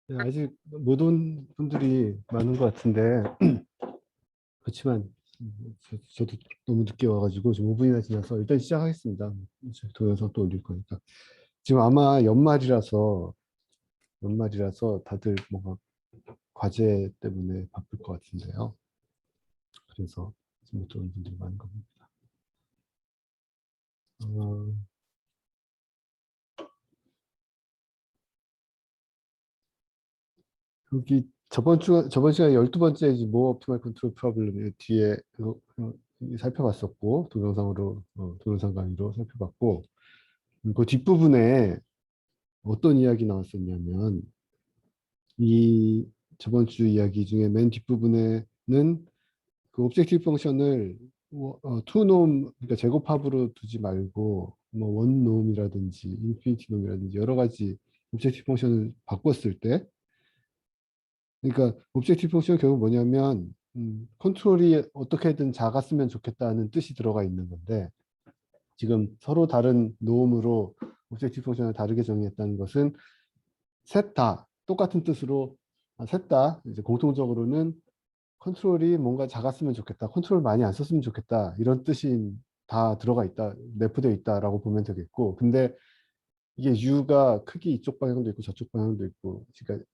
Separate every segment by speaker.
Speaker 1: 네, 아직 못 온 분들이 많은 것 같은데, 그렇지만 저도 너무 늦게 와가지고 지금 5분이나 지나서 일단 시작하겠습니다. 이제 동영상 또 올릴 거니까. 지금 아마 연말이라서 다들 뭔가 과제 때문에 바쁠 것 같은데요. 그래서 지금 못 오는 분들이 많은 겁니다. 어, 여기 저번 시간에 12번째 이제 모 옵티멀 컨트롤 프로블럼 뒤에 살펴봤었고, 동영상 강의로 살펴봤고, 그 뒷부분에 어떤 이야기 나왔었냐면, 이 저번 주 이야기 중에 맨 뒷부분에는 그 오브젝티브 펑션을 투놈, 그러니까 제곱합으로 두지 말고, 뭐 원놈이라든지 인피니티 놈이라든지 여러 가지 오브젝티브 펑션을 바꿨을 때, 그러니까 오브젝티브 펑션은 결국 뭐냐면 컨트롤이 어떻게든 작았으면 좋겠다는 뜻이 들어가 있는 건데 지금 서로 다른 노음으로 오브젝티브 펑션을 다르게 정의했다는 것은 셋 다 똑같은 뜻으로 셋 다 이제 공통적으로는 컨트롤이 뭔가 작았으면 좋겠다, 컨트롤 많이 안 썼으면 좋겠다 이런 뜻이 다 들어가 있다, 내포되어 있다라고 보면 되겠고 근데 이게 U가 크기 이쪽 방향도 있고 저쪽 방향도 있고, 그러니까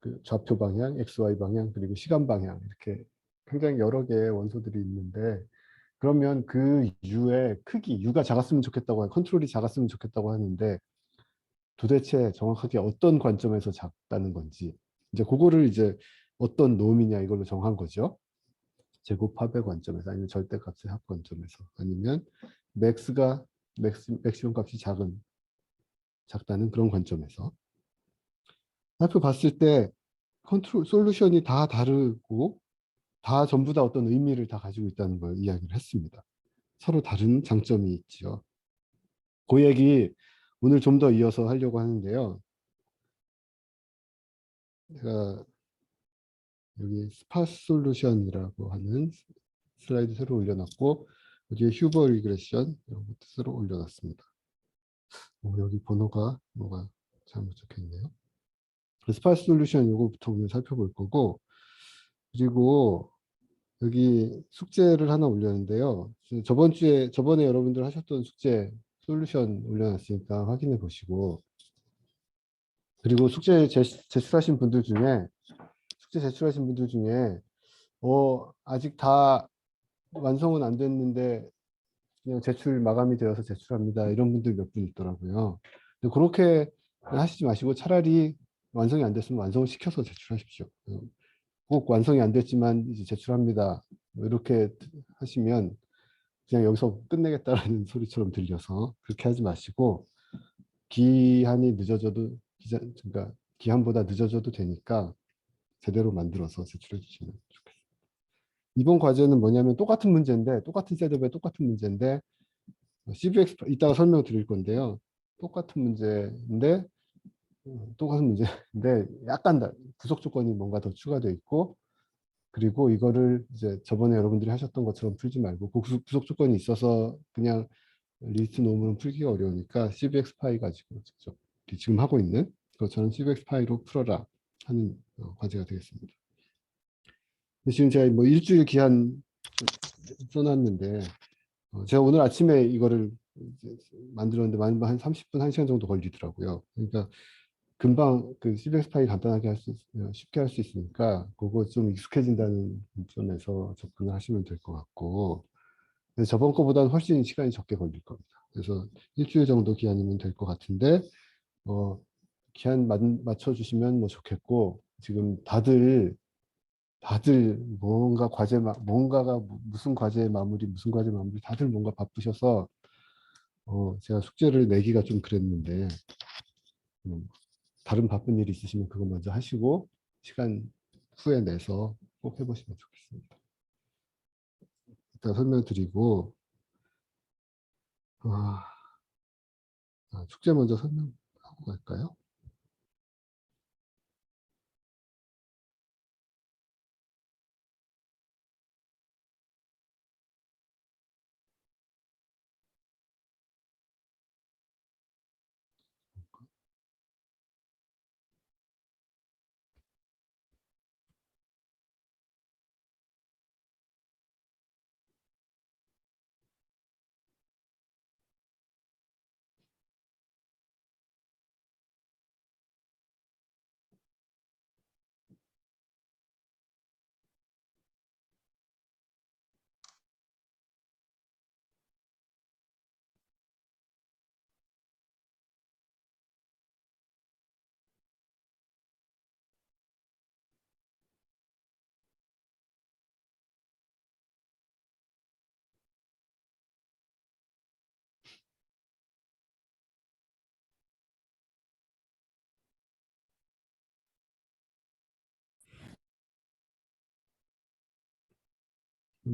Speaker 1: 그 좌표 방향, XY 방향, 그리고 시간 방향 이렇게 굉장히 여러 개의 원소들이 있는데 그러면 그 U의 크기, U가 작았으면 좋겠다고 컨트롤이 작았으면 좋겠다고 하는데 도대체 정확하게 어떤 관점에서 작다는 건지 이제 그거를 이제 어떤 놈이냐 이걸로 정한 거죠. 제곱합의 관점에서 아니면 절대값의 합 관점에서 아니면 맥스가 맥시멈 값이 작다는 그런 관점에서 살펴봤을 때 컨트롤 솔루션이 다 다르고 다 전부 다 어떤 의미를 다 가지고 있다는 걸 이야기를 했습니다. 서로 다른 장점이 있죠. 그 얘기 오늘 좀 더 이어서 하려고 하는데요. 제가 여기 스파스 솔루션이라고 하는 슬라이드 새로 올려놨고 여기에 휴버 리그레션 이런 것도 새로 올려놨습니다. 여기 번호가 뭐가 잘못 적혀 있네요. 스파스 솔루션 이거부터 오늘 살펴볼 거고 그리고 여기 숙제를 하나 올렸는데요. 저번에 여러분들 하셨던 숙제 솔루션 올려놨으니까 확인해 보시고, 그리고 숙제 제출하신 분들 중에, 아직 다 완성은 안 됐는데, 그냥 제출 마감이 되어서 제출합니다. 이런 분들 몇 분 있더라고요. 근데 그렇게 하시지 마시고 차라리 완성이 안 됐으면 완성을 시켜서 제출하십시오. 꼭 완성이 안 됐지만 이제 제출합니다. 뭐 이렇게 하시면 그냥 여기서 끝내겠다라는 소리처럼 들려서 그렇게 하지 마시고 기한이 늦어져도 그러니까 기한보다 늦어져도 되니까 제대로 만들어서 제출해 주시면 좋겠습니다. 이번 과제는 뭐냐면 똑같은 셋업에 똑같은 문제인데 CVX 이따가 설명 드릴 건데요. 똑같은 문제인데 똑같은 문제인데 부속 조건이 뭔가 더 추가되어 있고 그리고 이거를 이제 저번에 여러분들이 하셨던 것처럼 풀지 말고 그 부속 조건이 있어서 그냥 리스트 놓으면 풀기가 어려우니까 CVX 파이 가지고 직접 지금 하고 있는 그것처럼 CVX 파이로 풀어라 하는 과제가 되겠습니다. 지금 제가 뭐 일주일 기한 써놨는데 제가 오늘 아침에 이거를 만들었는데 한 30분, 1시간 정도 걸리더라고요. 그러니까 금방 그 CVX 파이 간단하게 쉽게 할 수 있으니까 그거 좀 익숙해진다는 점에서 접근을 하시면 될 것 같고 근데 저번 거보다는 훨씬 시간이 적게 걸릴 겁니다. 그래서 일주일 정도 기한이면 될 것 같은데 어, 기한 맞춰주시면 뭐 좋겠고 지금 다들 뭔가가 무슨 과제 마무리 다들 뭔가 바쁘셔서 제가 숙제를 내기가 좀 그랬는데 음, 다른 바쁜 일이 있으시면 그거 먼저 하시고 시간 후에 내서 꼭 해보시면 좋겠습니다. 일단 설명드리고 아, 숙제 먼저 설명하고 갈까요?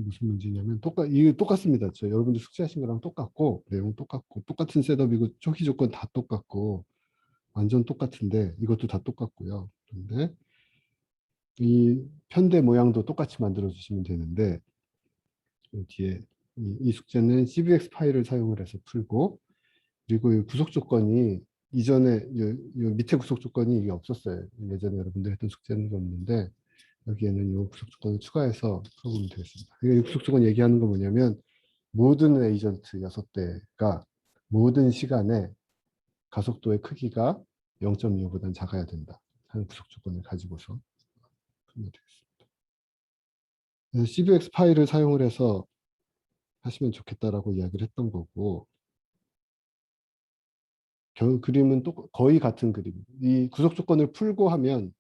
Speaker 1: 무슨 문제냐면 이게 똑같습니다. 여러분들 숙제하신 거랑 똑같고 내용 똑같고 똑같은 셋업이고 초기 조건 다 똑같고 완전 똑같은데 이것도 다 똑같고요. 그런데 이 편대 모양도 똑같이 만들어 주시면 되는데 이 뒤에 이 숙제는 CVX 파일을 사용을 해서 풀고 그리고 이 구속 조건이 이전에 이 밑에 구속 조건이 이게 없었어요. 예전에 여러분들 했던 숙제는 없는데 여기에는 이 구속 조건을 추가해서 풀어보면 되겠습니다. 이 구속 조건 얘기하는 건 뭐냐면 모든 에이전트 6대가 모든 시간에 가속도의 크기가 0.25보다는 작아야 된다 하는 구속 조건을 가지고서 풀면 되겠습니다. 그래서 CVX 파일을 사용을 해서 하시면 좋겠다라고 이야기를 했던 거고 그림은 또 거의 같은 그림. 이 구속 조건을 풀고 하면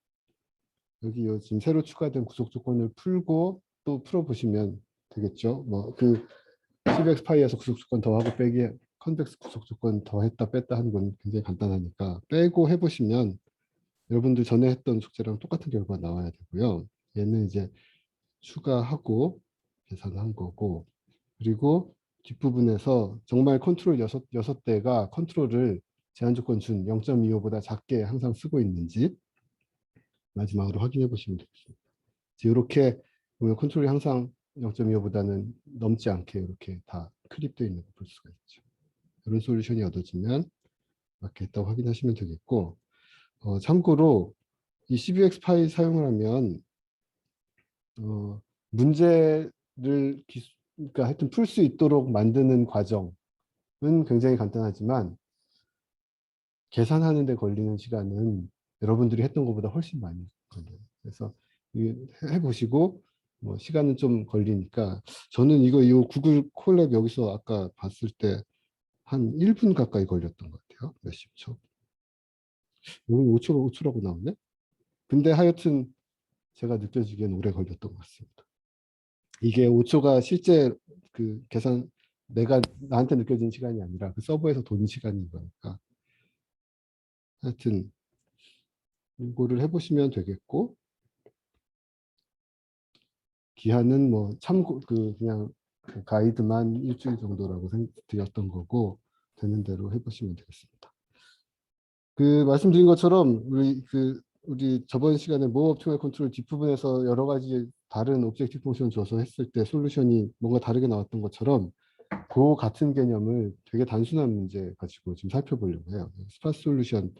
Speaker 1: 여기 지금 새로 추가된 구속 조건을 풀고 또 풀어보시면 되겠죠. 뭐 그 CBX 파이에서 구속 조건 더하고 빼기 컨벡스 구속 조건 더했다 뺐다 하는 건 굉장히 간단하니까 빼고 해보시면 여러분들 전에 했던 숙제랑 똑같은 결과가 나와야 되고요. 얘는 이제 추가하고 계산한 거고 그리고 뒷부분에서 정말 컨트롤 6대가 컨트롤을 제한 조건 준 0.25보다 작게 항상 쓰고 있는지 마지막으로 확인해 보시면 되겠습니다. 이렇게 보면 컨트롤이 항상 0.25보다는 넘지 않게 이렇게 다 클립되어 있는 걸 볼 수가 있죠. 이런 솔루션이 얻어지면 맞겠다고 확인하시면 되겠고 참고로 이 CVX 파일 사용을 하면 문제를 그러니까 하여튼 풀 수 있도록 만드는 과정은 굉장히 간단하지만 계산하는 데 걸리는 시간은 여러분들이 했던 것보다 훨씬 많이 걸려요. 그래서 해보시고 뭐 시간은 좀 걸리니까 저는 이 구글 콜랩 여기서 아까 봤을 때 한 1분 가까이 걸렸던 것 같아요. 몇십 초. 여기 5초라고 나오네. 근데 하여튼 제가 느껴지기엔 오래 걸렸던 것 같습니다. 이게 5초가 실제 그 계산 내가 나한테 느껴진 시간이 아니라 그 서버에서 돈 시간인 거니까 하여튼 이거를 해보시면 되겠고 기한은 뭐 참고 그냥 그 가이드만 일주일 정도라고 드렸던 거고 되는 대로 해보시면 되겠습니다. 그 말씀드린 것처럼 우리 저번 시간에 모어 옵티멀 컨트롤 뒷부분에서 여러 가지 다른 오브젝티브 펑션 줘서 했을 때 솔루션이 뭔가 다르게 나왔던 것처럼 그 같은 개념을 되게 단순한 문제 가지고 지금 살펴보려고 해요. 스파스 솔루션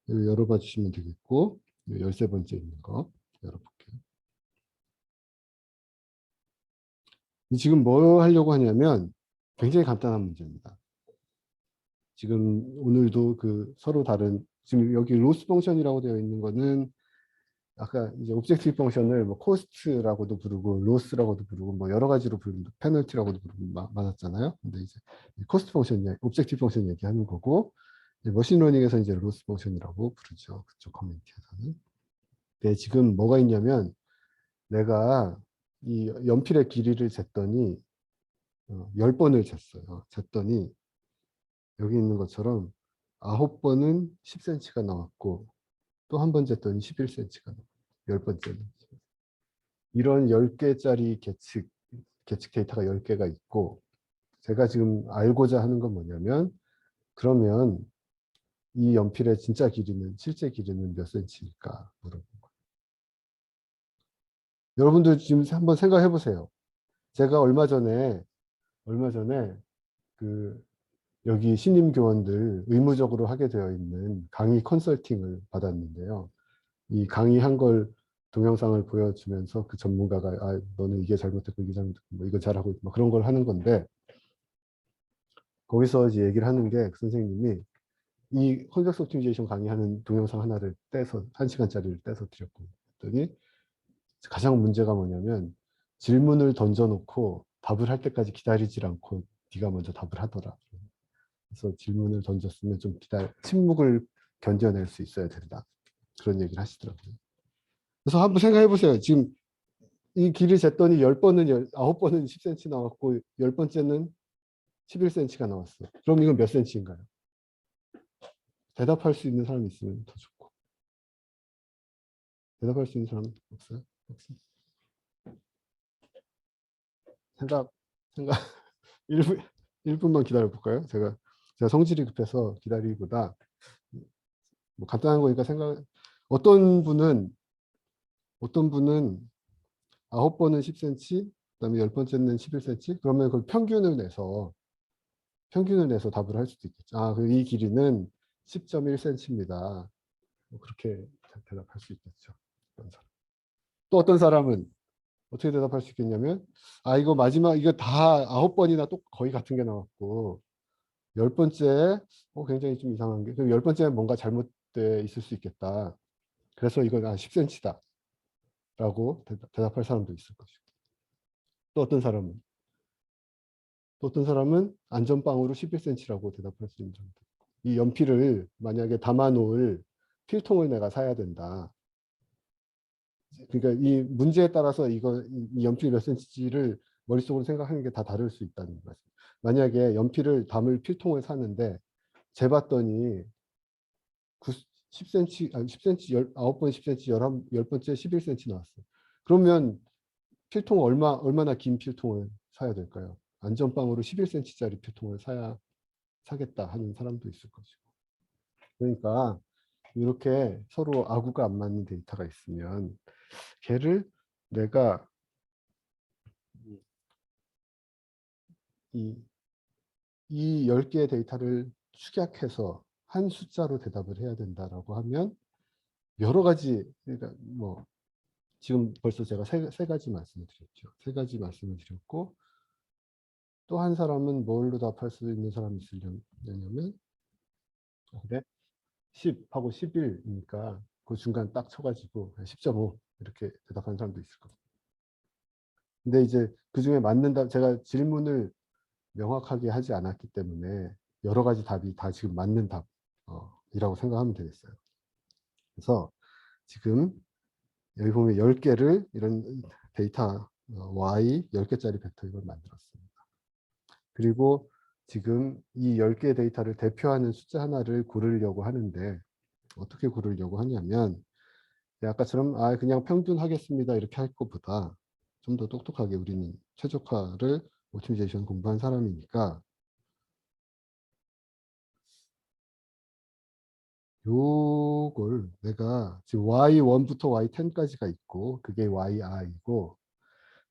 Speaker 1: 열어봐 주시면 되겠고 13번째 있는 거 열어볼게요. 지금 뭐 하려고 하냐면 굉장히 간단한 문제입니다. 지금 오늘도 서로 다른 지금 여기 로스 펑션이라고 되어 있는 거는 아까 이제 오브젝티브 펑션을 뭐 코스트라고도 부르고 로스라고도 부르고 뭐 여러 가지로 부르고 페널티라고도 부르고 많았잖아요. 근데 이제 코스트 펑션, 오브젝티브 펑션 얘기하는 거고 머신러닝에서 이제 로스 펑션이라고 부르죠. 그쪽 커뮤니티에서는. 근데 지금 뭐가 있냐면 내가 이 연필의 길이를 쟀더니 10번을 쟀어요. 쟀더니 여기 있는 것처럼 9번은 10cm가 나왔고 또 한 번 쟀더니 11cm가 나왔고 10번째는 이런 10개짜리 계측 데이터가 10개가 있고 제가 지금 알고자 하는 건 뭐냐면 그러면 이 연필의 진짜 길이는 실제 길이는 몇 cm일까 물어본 거예요. 여러분들 지금 한번 생각해 보세요. 제가 얼마 전에 그 여기 신임 교원들 의무적으로 하게 되어 있는 강의 컨설팅을 받았는데요. 이 강의한 걸 동영상을 보여주면서 그 전문가가 너는 이게 잘못됐고 이게 잘못됐고 뭐 이거 잘하고 뭐 그런 걸 하는 건데 거기서 이제 얘기를 하는 게 그 선생님이 이 컨텍스트 옵티미제이션 강의하는 동영상 하나를 떼서 1시간짜리를 떼서 드렸고 그랬더니 가장 문제가 뭐냐면 질문을 던져놓고 답을 할 때까지 기다리질 않고 네가 먼저 답을 하더라. 그래서 질문을 던졌으면 좀 침묵을 견뎌낼 수 있어야 된다. 그런 얘기를 하시더라고요. 그래서 한번 생각해 보세요. 지금 이 길을 쟀더니 10번은 9번은 10cm 나왔고 10번째는 11cm가 나왔어. 그럼 이건 몇 cm인가요? 대답할 수 있는 사람이 있으면 더 좋고. 대답할 수 있는 사람 없어요? 없어요? 생각 생각 1분 1분만 기다려 볼까요? 제가 성질이 급해서 기다리기보다 뭐 간단한 거니까 생각 어떤 분은 9번은 10cm, 그다음에 10번째는 11cm. 그러면 그걸 평균을 내서 답을 할 수도 있겠죠. 이 길이는 10.1cm입니다. 그렇게 대답할 수 있겠죠. 또 어떤 사람은 어떻게 대답할 수 있겠냐면, 이거 마지막, 이거 다 9번이나 또 거의 같은 게 나왔고, 10번째, 굉장히 좀 이상한 게, 그럼 10번째는 뭔가 잘못돼 있을 수 있겠다. 그래서 이건 10cm다. 라고 대답할 사람도 있을 것이고. 또 어떤 사람은, 안전빵으로 11cm라고 대답할 수 있는 사람도 있고. 이 연필을 만약에 담아놓을 필통을 내가 사야 된다. 그러니까 이 문제에 따라서 이 연필 몇 센치를 머릿속으로 생각하는 게 다 다를 수 있다는 말씀. 만약에 연필을 담을 필통을 사는데 재봤더니 10cm, 10cm, 9번 10cm, 10번째 11cm 나왔어. 그러면 필통 얼마나 긴 필통을 사야 될까요? 안전빵으로 11cm짜리 필통을 사겠다 하는 사람도 있을 것이고. 그러니까 이렇게 서로 아구가 안 맞는 데이터가 있으면 걔를 내가 이, 이 10개의 데이터를 축약해서 한 숫자로 대답을 해야 된다라고 하면 여러 가지, 그러니까 뭐 지금 벌써 제가 세 가지 말씀을 드렸죠. 세 가지 말씀을 드렸고, 또 한 사람은 뭘로 답할 수 있는 사람이 있으려냐면, 그래? 10하고 11이니까 그 중간 딱 쳐가지고 10.5 이렇게 대답하는 사람도 있을 겁니다. 근데 이제 그 중에 맞는다, 제가 질문을 명확하게 하지 않았기 때문에 여러 가지 답이 다 지금 맞는 답이라고 생각하면 되겠어요. 그래서 지금 여기 보면 10개를 이런 데이터 y 10개짜리 벡터 이걸 만들었습니다. 그리고 지금 이 10개의 데이터를 대표하는 숫자 하나를 고르려고 하는데 어떻게 고르려고 하냐면 아까처럼 그냥 평균 하겠습니다 이렇게 할 것보다 좀 더 똑똑하게 우리는 최적화를 오티미제이션 공부한 사람이니까 요걸 내가 지금 y1부터 y10까지가 있고 그게 y이고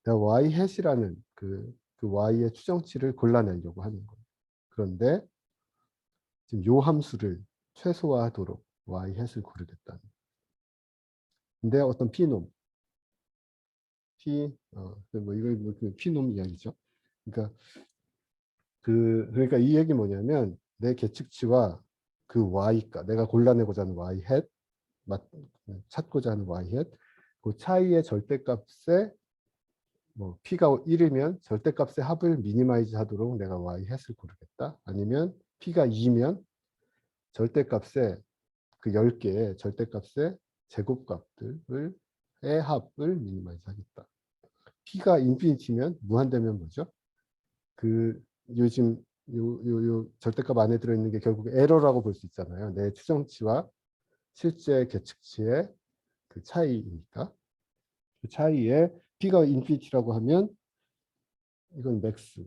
Speaker 1: 내가 y hat이라는 그 y의 추정치를 골라내려고 하는 거예요. 그런데 지금 요 함수를 최소화하도록 y hat을 고르겠다는. 근데 어떤 p놈, 뭐 이거 그 p놈 이야기죠. 그러니까 이 얘기 뭐냐면 내 계측치와 그 y가 내가 골라내고자 하는 y hat 찾고자 하는 y hat 그 차이의 절대값에 뭐 p가 1이면 절대값의 합을 미니마이즈 하도록 내가 y hat을 고르겠다. 아니면 p가 2면 절대값의 그 10개의 절대값의 제곱값들의 합을 미니마이즈 하겠다. p가 인피니티면 무한대면 뭐죠? 그 요즘 요 절대값 안에 들어있는 게 결국 에러라고 볼 수 있잖아요. 내 추정치와 실제 계측치의 그 차이니까. 그 차이에 p가 인피니티라고 하면 이건 맥스.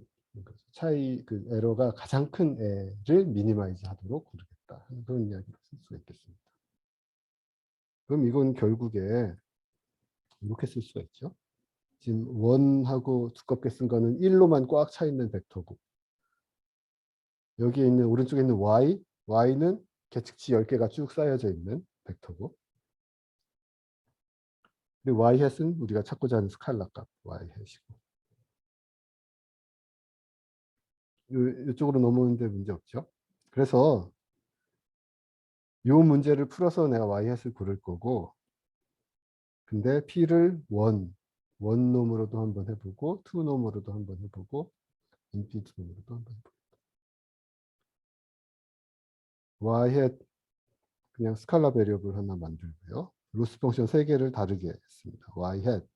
Speaker 1: 차이 그 에러가 가장 큰 애를 미니마이즈 하도록 고르겠다. 그런 이야기를 쓸 수가 있겠습니다. 그럼 이건 결국에 이렇게 쓸 수가 있죠. 지금 원하고 두껍게 쓴 거는 1로만 꽉 차 있는 벡터고 여기에 있는 오른쪽에 있는 y는 계측치 10개가 쭉 쌓여져 있는 벡터고 그리고 y-hat은 우리가 찾고자 하는 스칼라 값 y-hat이고 이쪽으로 넘어오는데 문제 없죠. 그래서 이 문제를 풀어서 내가 y-hat을 고를 거고 근데 p를 원놈으로도 한번 해보고 투놈으로도 한번 해보고 인피니트놈으로도 한번 해보고 y-hat 그냥 스칼라 베리어블 하나 만들고요. 로스 펑션 3개를 다르게 했습니다. y-hat에서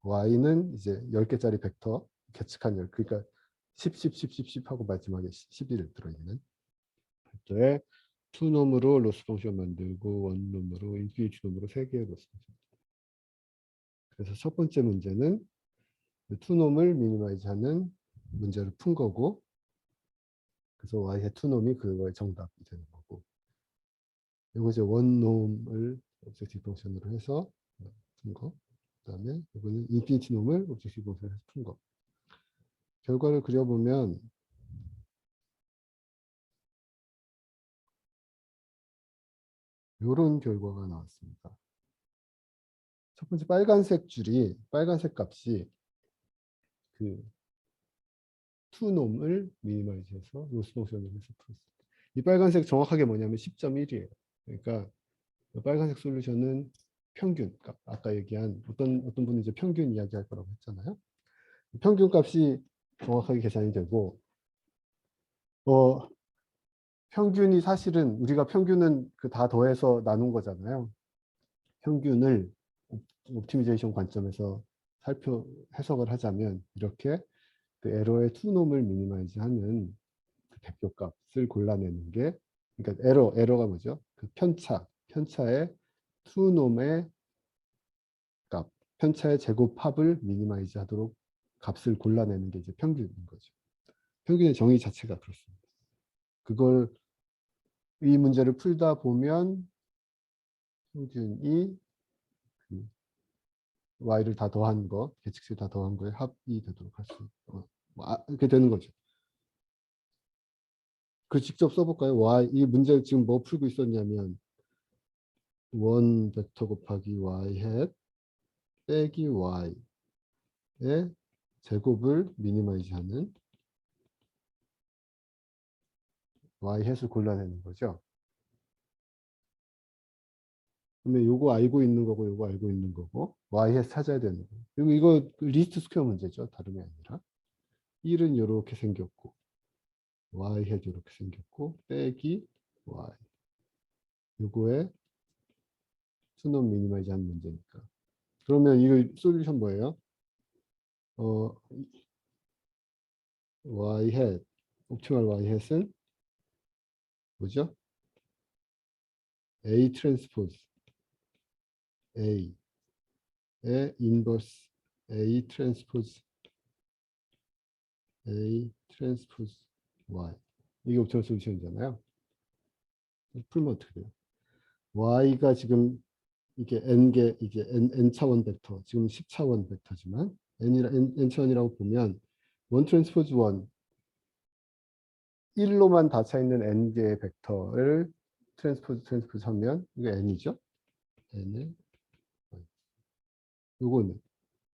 Speaker 1: y는 이제 10개짜리 벡터 계측한 10, 그러니까 10, 10, 10, 10, 10 하고 마지막에 11 들어있는 벡터에 투놈으로 로스 펑션 만들고 원놈으로 인피니티 놈으로 3개의 로스 펑션. 그래서 첫 번째 문제는 투놈을 미니마이즈하는 문제를 푼 거고, 그래서 y의 투놈이 그거의 정답이 되는 거고, 이거 이제 원놈을 오브젝티브 펑션으로 해서 푼 거. 그다음에 이거는 인피니티 놈을 오브젝티브 펑션으로 해서 푼 거. 결과를 그려보면 이런 결과가 나왔습니다. 첫 번째 빨간색 줄이, 빨간색 값이 그 투놈을 미니마이즈해서 로스 펑션을 해서 풀었습니다. 이 빨간색 정확하게 뭐냐면 10.1이에요. 그러니까 빨간색 솔루션은 평균 값. 아까 얘기한 어떤 분이 이제 평균 이야기할 거라고 했잖아요. 평균 값이 정확하게 계산이 되고, 평균이 사실은 우리가 평균은 그 다 더해서 나눈 거잖아요. 평균을 옵티미제이션 관점에서 해석을 하자면 이렇게 그 에러의 투놈을 미니마이즈하는 그 대표값을 골라내는 게, 그러니까 에러가 뭐죠? 그 편차의 투놈의 값, 편차의 제곱합을 미니마이즈하도록 값을 골라내는 게 이제 평균인 거죠. 평균의 정의 자체가 그렇습니다. 그걸 이 문제를 풀다 보면 평균이 그 y를 다 더한 거, 계측수를 다 더한 거에 합이 되도록 할 수, 이렇게 되는 거죠. 그 직접 써볼까요? 이 문제 지금 뭐 풀고 있었냐면 원 벡터 곱하기 y 햇 빼기 y의 제곱을 미니마이즈하는 y 햇을 골라내는 거죠. 그러면 요거 알고 있는 거고 요거 알고 있는 거고 y 햇 찾아야 되는 거. 그리고 이거 리스트 스퀘어 문제죠. 다름이 아니라 1은 이렇게 생겼고 y 햇 이렇게 생겼고 빼기 y 요거에 수놈 미니마이즈 하는 문제니까. 그러면 이거 솔루션 뭐예요? y 햇 옵티멀 y 햇은 뭐죠? A 트랜스포즈 A의 인버스 A 트랜스포즈 Y. 이게 옵티멀 솔루션이잖아요. 풀면 어떻게 돼요? Y가 지금 이게 N개, 이게 N차원 벡터, 지금 10차원 벡터지만 N차원이라고 보면 1 트랜스포즈 1, 1로만 닫혀 있는 N개의 벡터를 트랜스포즈 하면 이게 N이죠. N의 요거는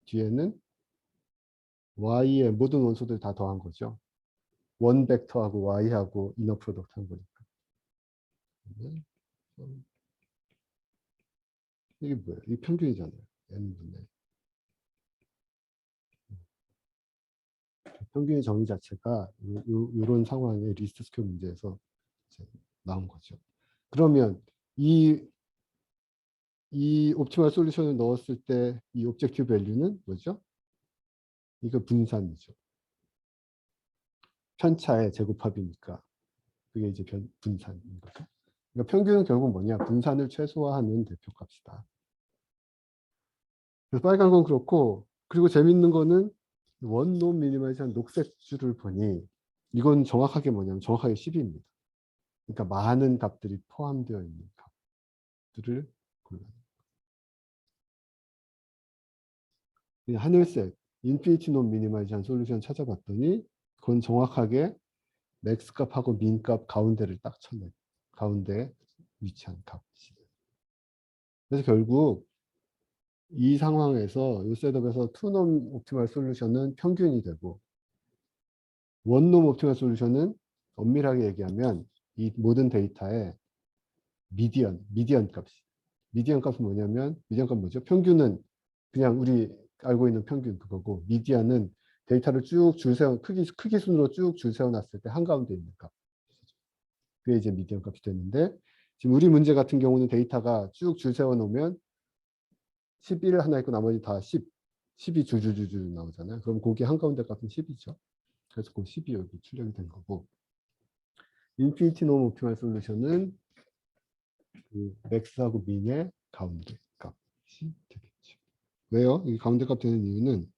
Speaker 1: 뒤에는 Y의 모든 원소들 다 더한 거죠. 원 벡터하고 Y하고 이너 프로덕트 한 거니까. 이게 뭐예요? 이 평균이잖아요. N분의. 평균의 정의 자체가 이런 상황의 리스트 스퀘어 문제에서 나온 거죠. 그러면 이 옵티멀 솔루션을 넣었을 때 이 오브젝티브 밸류는 뭐죠? 이거 분산이죠. 편차의 제곱합이니까 그게 이제 분산인 거죠. 그러니까 평균은 결국 뭐냐? 분산을 최소화하는 대표값이다. 그래서 빨간 건 그렇고, 그리고 재밌는 거는 원놈 미니마이즈한 녹색 줄을 보니 이건 정확하게 뭐냐면 정확하게 10입니다. 그러니까 많은 값들이 포함되어 있는 값들을 골라요. 하늘색 인피니티 놈 미니마이즈한 솔루션 찾아봤더니 그건 정확하게 맥스 값하고 민 값 가운데를 딱 쳤네. 가운데에 위치한 값이. 그래서 결국 이 상황에서 이 셋업에서 투놈 옵티멀 솔루션은 평균이 되고 원놈 옵티멀 솔루션은 엄밀하게 얘기하면 이 모든 데이터의 미디언 값이. 미디언 값은 뭐냐면 미디언 값 뭐죠? 평균은 그냥 우리 알고 있는 평균 그거고 미디언은 데이터를 쭉 줄 세워 크기 순으로 쭉 줄 세워 놨을 때 한가운데 있는 값. 그게 이제 미디언 값이 되는데 지금 우리 문제 같은 경우는 데이터가 쭉 줄 세워 놓으면 11 하나 있고 나머지 다 10이 줄줄줄줄 나오잖아요. 그럼 거기 한가운데 값은 10이죠. 그래서 그 10이 여기 출력이 된 거고 인피니티 놈 옵티멀 솔루션은 그 맥스하고 민의 가운데 값이 되겠죠. 왜요? 이 가운데 값 되는 이유는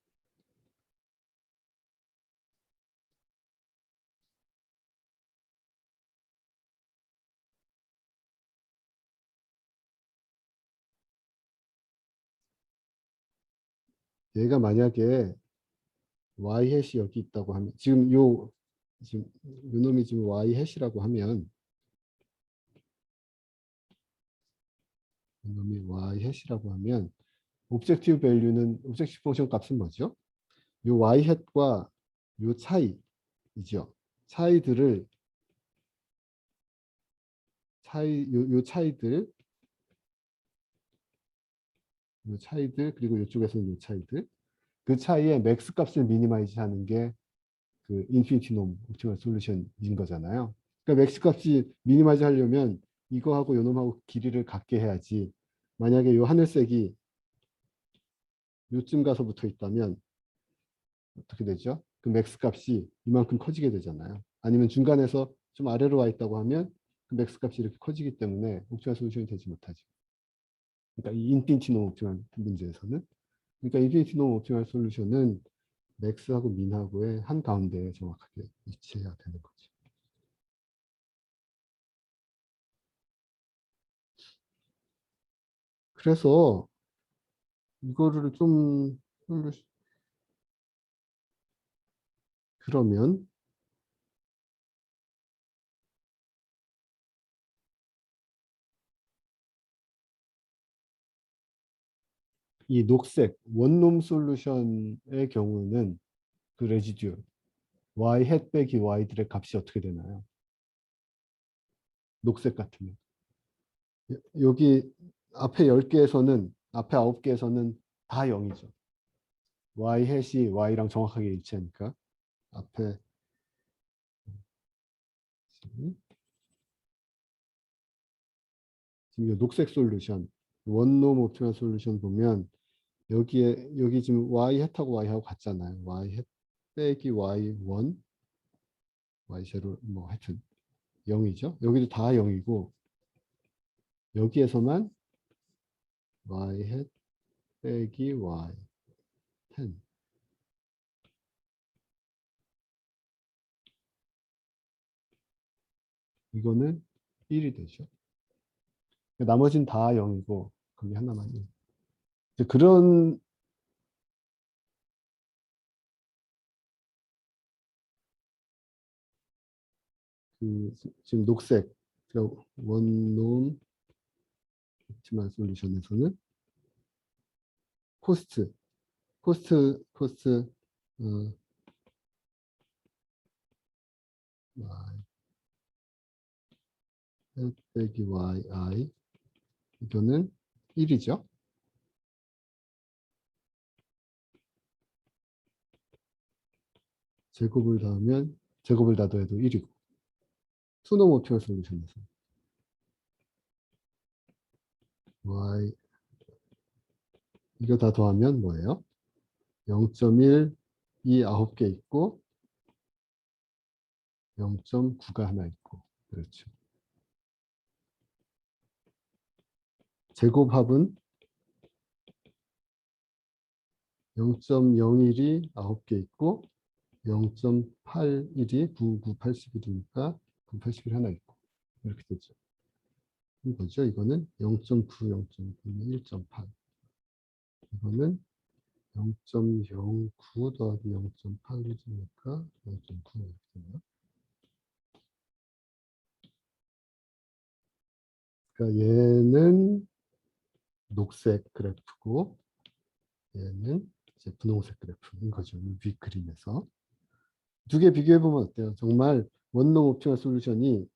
Speaker 1: 얘가 만약에 y 해시 여기 있다고 하면 지금 요 놈이 지금 y 해시라고 하면 요 놈이 y 해시라고 하면 오브젝티브 밸류는 오브젝티브 펑션 값은 뭐죠? 요 y 햇과 요 차이이죠. 차이들을 요 차이들 요 차이들 그리고 이쪽에서는 요 차이들 그 차이의 맥스 값을 미니마이즈 하는 게 그 인피니티 놈 옵티멀 솔루션인 거잖아요. 그러니까 맥스 값이 미니마이즈 하려면 이거하고 요 놈하고 길이를 같게 해야지. 만약에 요 하늘색이 요쯤 가서 붙어 있다면 어떻게 되죠? 그 맥스 값이 이만큼 커지게 되잖아요. 아니면 중간에서 좀 아래로 와 있다고 하면 그 맥스 값이 이렇게 커지기 때문에 옵티멀 솔루션이 되지 못하죠. 그러니까 이 인피니티 놈 옵티멀 문제에서는 그러니까 인피니티 놈 옵티멀 솔루션은 맥스하고 민하고의 한 가운데에 정확하게 위치해야 되는 거죠. 그래서 이거를 좀 그러면 이 녹색 원룸 솔루션의 경우는 그 레지듀얼 y 햇 빼기 y들의 값이 어떻게 되나요? 녹색 같으면 여기 앞에 10개에서는 앞에 9개에서는 다 0이죠. y 햇이 y랑 정확하게 일치하니까 앞에 지금 이 녹색 솔루션 원룸 옵티멀 솔루션 보면 여기 지금 y 햇하고 y하고 같잖아요. y 햇 빼기 y1 y0 뭐 하여튼 0이죠. 여기도 다 0이고 여기에서만 y 햇 빼기 y 10 이거는 1이 되죠. 나머지는 다 0이고 거기 하나만 1. 그런 그 지금 녹색 원룸 옵티멀 솔루션에서는 코스트 코스트 어, y 햇 빼기 yi 이거는 1이죠. 제곱을 다 더해도 1이고 투노 옵티멀 솔루션에서 y 이거 다 더하면 뭐예요? 0.1 이 9개 있고 0.9가 하나 있고 그렇죠. 제곱합은 0.01이 9개 있고 0.81이 9981이니까 981 하나 있고 이렇게 되죠. 이거죠. 이거는 0.9, 0.9는 1.8. 이거는 0.09 더하기 0.81이니까 0.9 이렇게 되네요. 그러니까 얘는 녹색 그래프고 얘는 이제 분홍색 그래프인 거죠. 위 그림에서. 두 개 비교해 보면 어때요? 정말 원룸 옵티멀 솔루션이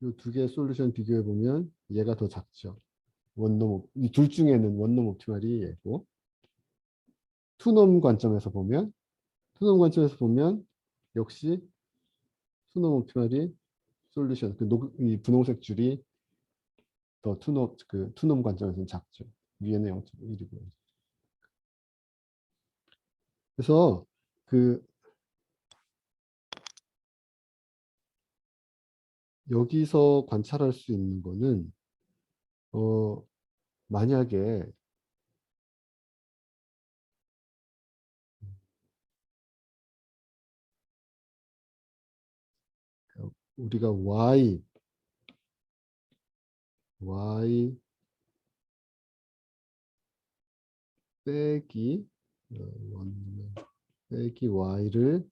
Speaker 1: 이 두 개의 솔루션 비교해 보면 얘가 더 작죠. 이 둘 중에는 원룸 옵티멀이 얘고 투놈 관점에서 보면 역시 투놈 옵티멀이 솔루션 이 분홍색 줄이 더 투놈 관점에서는 작죠. 위에는 0.1이고요. 그래서 그 여기서 관찰할 수 있는 거는 만약에 우리가 y 빼기 원놈 빼기 y를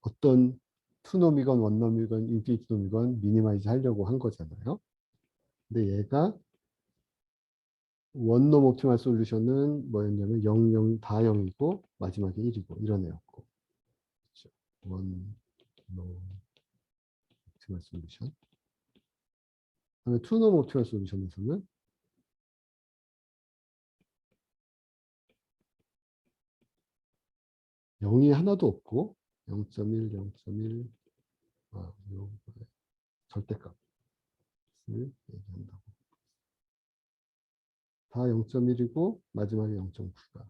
Speaker 1: 어떤 투놈이건 원놈이건 인피니트놈이건 미니마이즈 하려고 한 거잖아요. 근데 얘가 원놈 옵티멀 솔루션은 뭐였냐면 0, 0, 다 0이고 마지막에 1이고 이런 애였고. 그렇죠? 원놈 옵티멀 솔루션. 그다음에 투놈 옵티멀 솔루션에서는 0이 하나도 없고 0.1, 0.1 요 절대값을 얘기한다고. 다 0.1이고 마지막에 0.9가.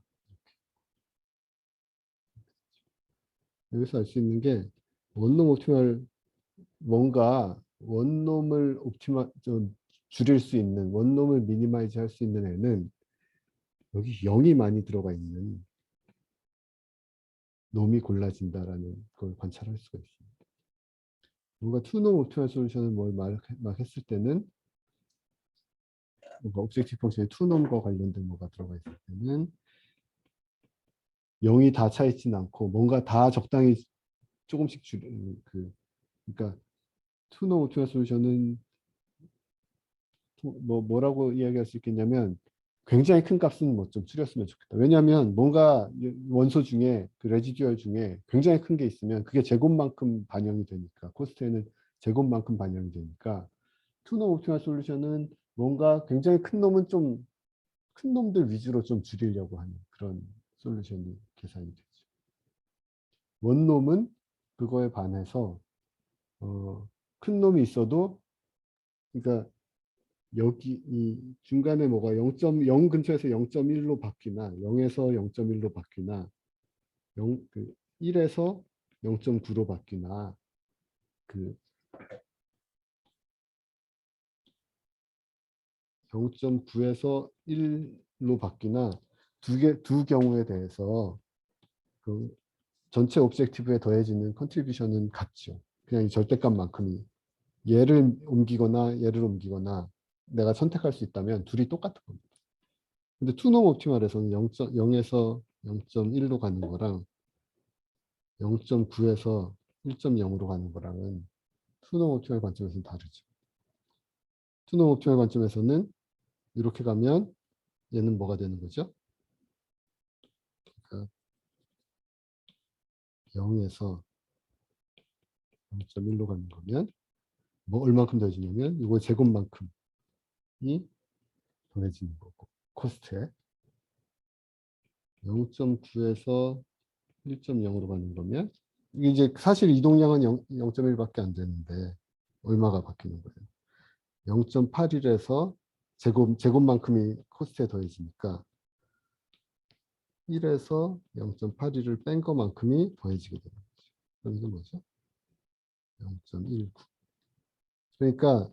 Speaker 1: 여기서 알 수 있는 게 원놈 옵티멀 뭔가 원놈을 좀 줄일 수 있는 원놈을 미니마이즈 할 수 있는 애는 여기 0이 많이 들어가 있는 놈이 골라진다라는 걸 관찰할 수가 있습니다. 뭔가 투놈 옵티멀 솔루션을 막 했을 때는 뭔가 오브젝티브 펑션의 투놈과 관련된 뭐가 들어가 있을 때는 0이 다 차 있지는 않고 뭔가 다 적당히 조금씩 그러니까 투놈 옵티멀 솔루션은 뭐라고 이야기할 수 있겠냐면 굉장히 큰 값은 뭐 좀 줄였으면 좋겠다. 왜냐하면 뭔가 원소 중에 그 레지듀얼 중에 굉장히 큰 게 있으면 그게 제곱만큼 반영이 되니까 코스트에는 제곱만큼 반영이 되니까 투놈 옵티멀 솔루션은 뭔가 굉장히 큰 놈은 좀 큰 놈들 위주로 좀 줄이려고 하는 그런 솔루션이 계산이 되죠. 원놈은 그거에 반해서 큰 놈이 있어도 그러니까 여기 이 중간에 뭐가 0.0 근처에서 0.1로 바뀌나 0에서 0.1로 바뀌나 1에서 0.9로 바뀌나 그 0.9에서 1로 바뀌나 두 경우에 대해서 그 전체 오브젝티브에 더해지는 컨트리뷰션은 같죠. 그냥 이 절대값만큼이 얘를 옮기거나 내가 선택할 수 있다면 둘이 똑같은 겁니다. 근데 투놈 옵티멀에서는 0에서 0.1로 가는 거랑 0.9에서 1.0으로 가는 거랑은 투놈 옵티멀 관점에서는 다르죠. 투놈 옵티멀 관점에서는 이렇게 가면 얘는 뭐가 되는 거죠? 그러니까 0에서 0.1로 가는 거면 뭐 얼만큼 더해지냐면 이거 제곱만큼이 더해지는 거고 코스트에 0.9에서 1.0으로 가는 거면 이게 이제 사실 이동량은 0.1밖에 안 되는데 얼마가 바뀌는 거예요? 0.81에서 제곱만큼이 코스트에 더해지니까 1에서 0.81을 뺀 것만큼이 더해지게 되는 거죠. 그럼 이게 뭐죠? 0.19. 그러니까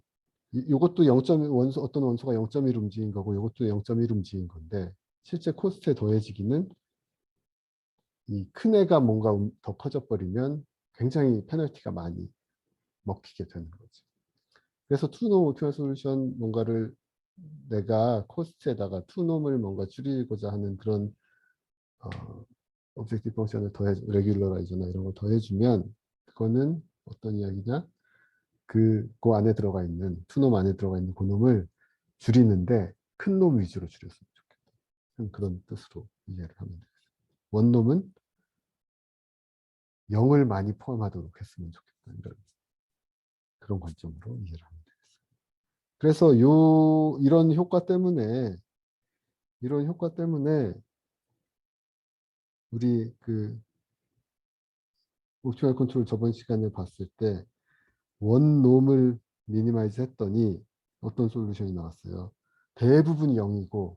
Speaker 1: 이것도 0.1 원소 어떤 원소가 0.1 움직인 거고 이것도 0.1 움직인 건데 실제 코스트에 더해지기는 이 큰 애가 뭔가 더 커져 버리면 굉장히 페널티가 많이 먹히게 되는 거죠. 그래서 투놈 옵티멀 솔루션 뭔가를 내가 코스트에다가 투놈을 뭔가 줄이고자 하는 그런 오브젝티브 펑션을 레귤러라이저나 이런 걸 더해주면 그거는 어떤 이야기냐? 그 안에 들어가 있는 투놈 안에 들어가 있는 그놈을 줄이는데 큰 놈 위주로 줄였으면 좋겠다. 그런 뜻으로 이해를 하면 되겠습니다. 원놈은 0을 많이 포함하도록 했으면 좋겠다. 그런 관점으로 이해를 하면 되겠습니다. 그래서 이런 효과 때문에 우리 그 옵티멀 컨트롤 저번 시간에 봤을 때 원놈을 미니마이즈 했더니 어떤 솔루션이 나왔어요. 대부분이 0이고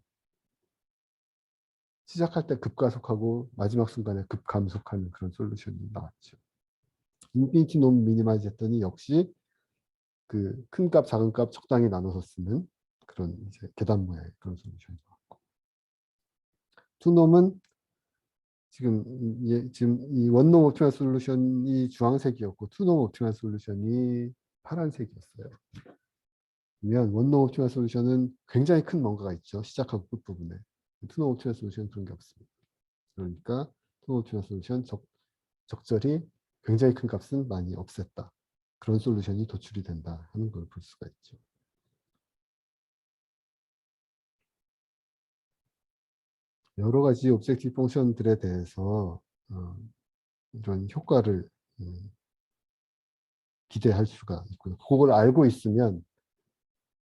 Speaker 1: 시작할 때 급가속하고 마지막 순간에 급감속하는 그런 솔루션이 나왔죠. 인피니티 놈 미니마이즈 했더니 역시 그 큰 값, 작은 값 적당히 나눠서 쓰는 그런 이제 계단 모양의 그런 솔루션이 나왔고 투놈은 지금 이 원놈 옵티멀 솔루션이 주황색이었고 투놈 옵티멀 솔루션이 파란색이었어요. 그러면 원놈 옵티멀 솔루션은 굉장히 큰 뭔가가 있죠. 시작하고 끝부분에. 투노 옵티멀 솔루션 그런 게 없습니다. 그러니까 투노 옵티멀 솔루션 적절히 굉장히 큰 값은 많이 없앴다. 그런 솔루션이 도출이 된다 하는 걸 볼 수가 있죠. 여러 가지 오브젝티브 펑션들에 대해서 이런 효과를 기대할 수가 있고요. 그걸 알고 있으면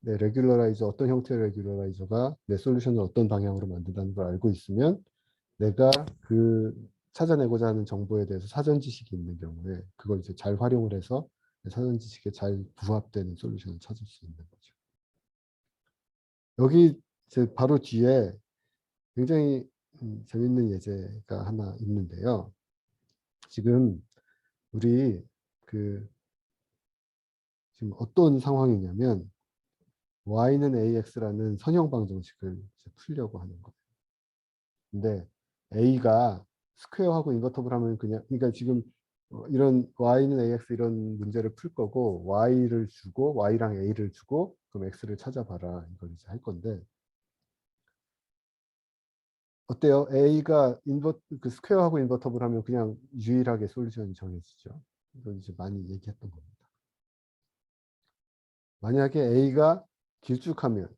Speaker 1: 내 레귤러라이저 어떤 형태의 레귤러라이저가 내 솔루션을 어떤 방향으로 만든다는 걸 알고 있으면 내가 그 찾아내고자 하는 정보에 대해서 사전 지식이 있는 경우에 그걸 이제 잘 활용을 해서 사전 지식에 잘 부합되는 솔루션을 찾을 수 있는 거죠. 여기 이제 바로 뒤에 굉장히 재밌는 예제가 하나 있는데요. 지금 우리 그 지금 어떤 상황이냐면 y는 ax라는 선형 방정식을 이제 풀려고 하는 거예요. 근데 a가 스퀘어하고 인버터블 하면 그냥 그러니까 지금 이런 y는 ax 이런 문제를 풀 거고 y를 주고 y랑 a를 주고 그럼 x를 찾아봐라 이걸 이제 할 건데 어때요? a가 그 스퀘어하고 인버터블 하면 그냥 유일하게 솔루션이 정해지죠. 이건 이제 많이 얘기했던 겁니다. 만약에 a가 길쭉하면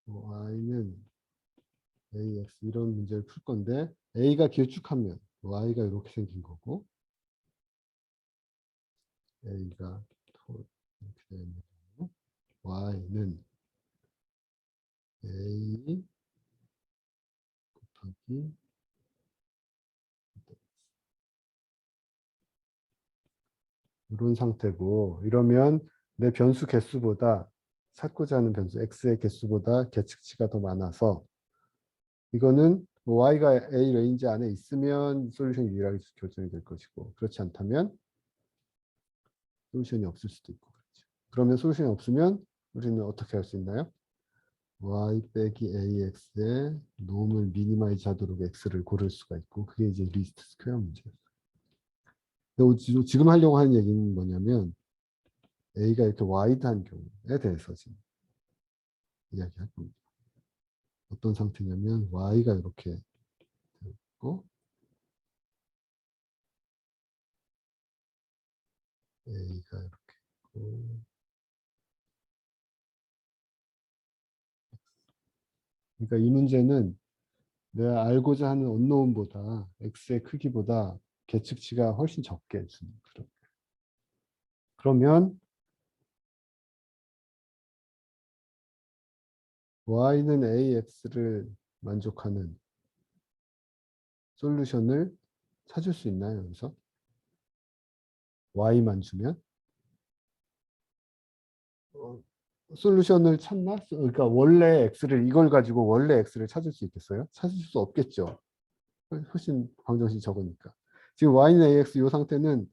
Speaker 1: y는 ax 이런 문제를 풀 건데 a가 길쭉하면 y가 이렇게 생긴 거고 a가 이렇게 되는 거고 y는 a 곱하기 이런 상태고 이러면 내 변수 개수보다 찾고자 하는 변수 x의 개수보다 계측치가 더 많아서 이거는 뭐 y가 a 레인지 안에 있으면 솔루션이 유일하게 결정이 될 것이고 그렇지 않다면 솔루션이 없을 수도 있고 그렇죠. 그러면 솔루션이 없으면 우리는 어떻게 할 수 있나요? y 빼기 ax의 놈을 미니마이즈 하도록 x를 고를 수가 있고 그게 이제 리스트 스퀘어 문제예요. 지금 하려고 하는 얘기는 뭐냐면 a가 이렇게 와이드한 경우에 대해서 지금 이야기할 겁니다. 어떤 상태냐면 y가 이렇게 있고 a가 이렇게 있고 그러니까 이 문제는 내가 알고자 하는 언노운보다 x의 크기보다 계측치가 훨씬 적게 주는 그러면 y는 ax를 만족하는 솔루션을 찾을 수 있나요? 여기서 y만 주면 솔루션을 찾나? 그러니까 원래 x를 이걸 가지고 원래 x를 찾을 수 있겠어요? 찾을 수 없겠죠. 훨씬 방정식이 적으니까. 지금 y는 ax 이 상태는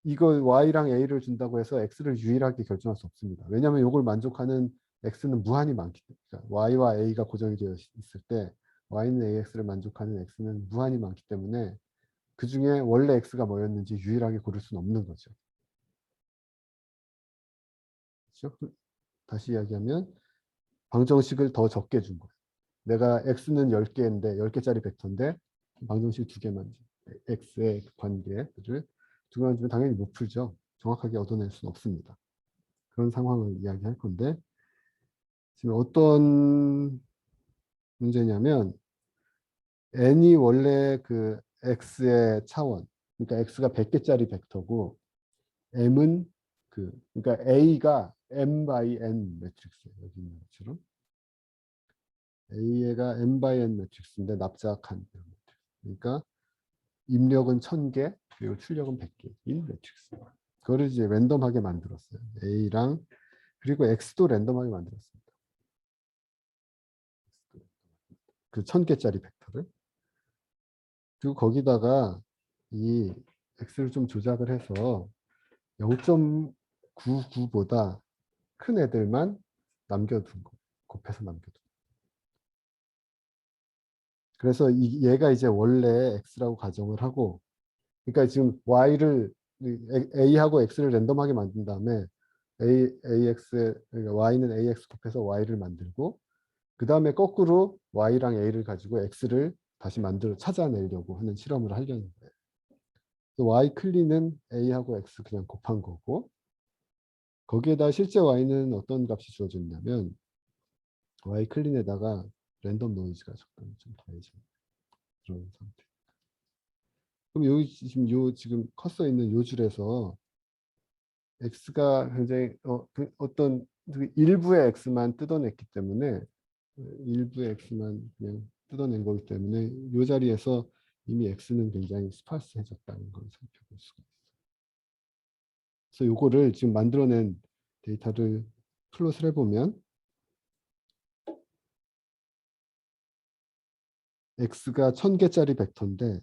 Speaker 1: 이걸 y랑 a를 준다고 해서 x를 유일하게 결정할 수 없습니다. 왜냐하면 이걸 만족하는 x는 무한히 많기 때문에 그러니까 y와 a가 고정이 되어 있을 때 y는 ax를 만족하는 x는 무한히 많기 때문에 그 중에 원래 x가 뭐였는지 유일하게 고를 수는 없는 거죠. 그렇죠? 다시 이야기하면 방정식을 더 적게 준 거예요. 내가 x는 10개인데 10개짜리 벡터인데 방정식 2개만 x의 관계를 2개만 주면 당연히 못 풀죠. 정확하게 얻어낼 수는 없습니다. 그런 상황을 이야기할 건데 지금 어떤 문제냐면 n이 원래 그 x의 차원 그러니까 x가 100개짜리 벡터고 m은 그러니까 a가 m by n 매트릭스예요. 여기 있는 것처럼 a가 m by n 매트릭스인데 납작한 매트릭스. 그러니까 입력은 1000개 그리고 출력은 100개인 매트릭스. 그거를 이제 랜덤하게 만들었어요. a랑 그리고 x도 랜덤하게 만들었습니다. 그 1000개짜리 벡터를. 그리고 거기다가 이 x를 좀 조작을 해서 0.99보다 큰 애들만 남겨둔 거. 곱해서 남겨둔 거. 그래서 얘가 이제 원래 x라고 가정을 하고 그러니까 지금 y를 A하고 X를 랜덤하게 만든 다음에 그러니까 Y는 AX 곱해서 Y를 만들고 그 다음에 거꾸로 Y랑 A를 가지고 X를 다시 찾아내려고 하는 실험을 하려는 거예요. 그래서 Y 클린은 A하고 X 그냥 곱한 거고 거기에다 실제 Y는 어떤 값이 주어졌냐면 Y 클린에다가 랜덤 노이즈가 적당히 좀 더해져 그런 상태. 그럼 지금 커서 있는 요 줄에서 x가 굉장히 어떤 일부의 x만 뜯어냈기 때문에 일부의 x만 그냥 뜯어낸 거기 때문에 이 자리에서 이미 x는 굉장히 스파스해졌다는 걸 살펴볼 수가 있어요. 그래서 요거를 지금 만들어낸 데이터를 플롯을 해보면 x가 1000개짜리 벡터인데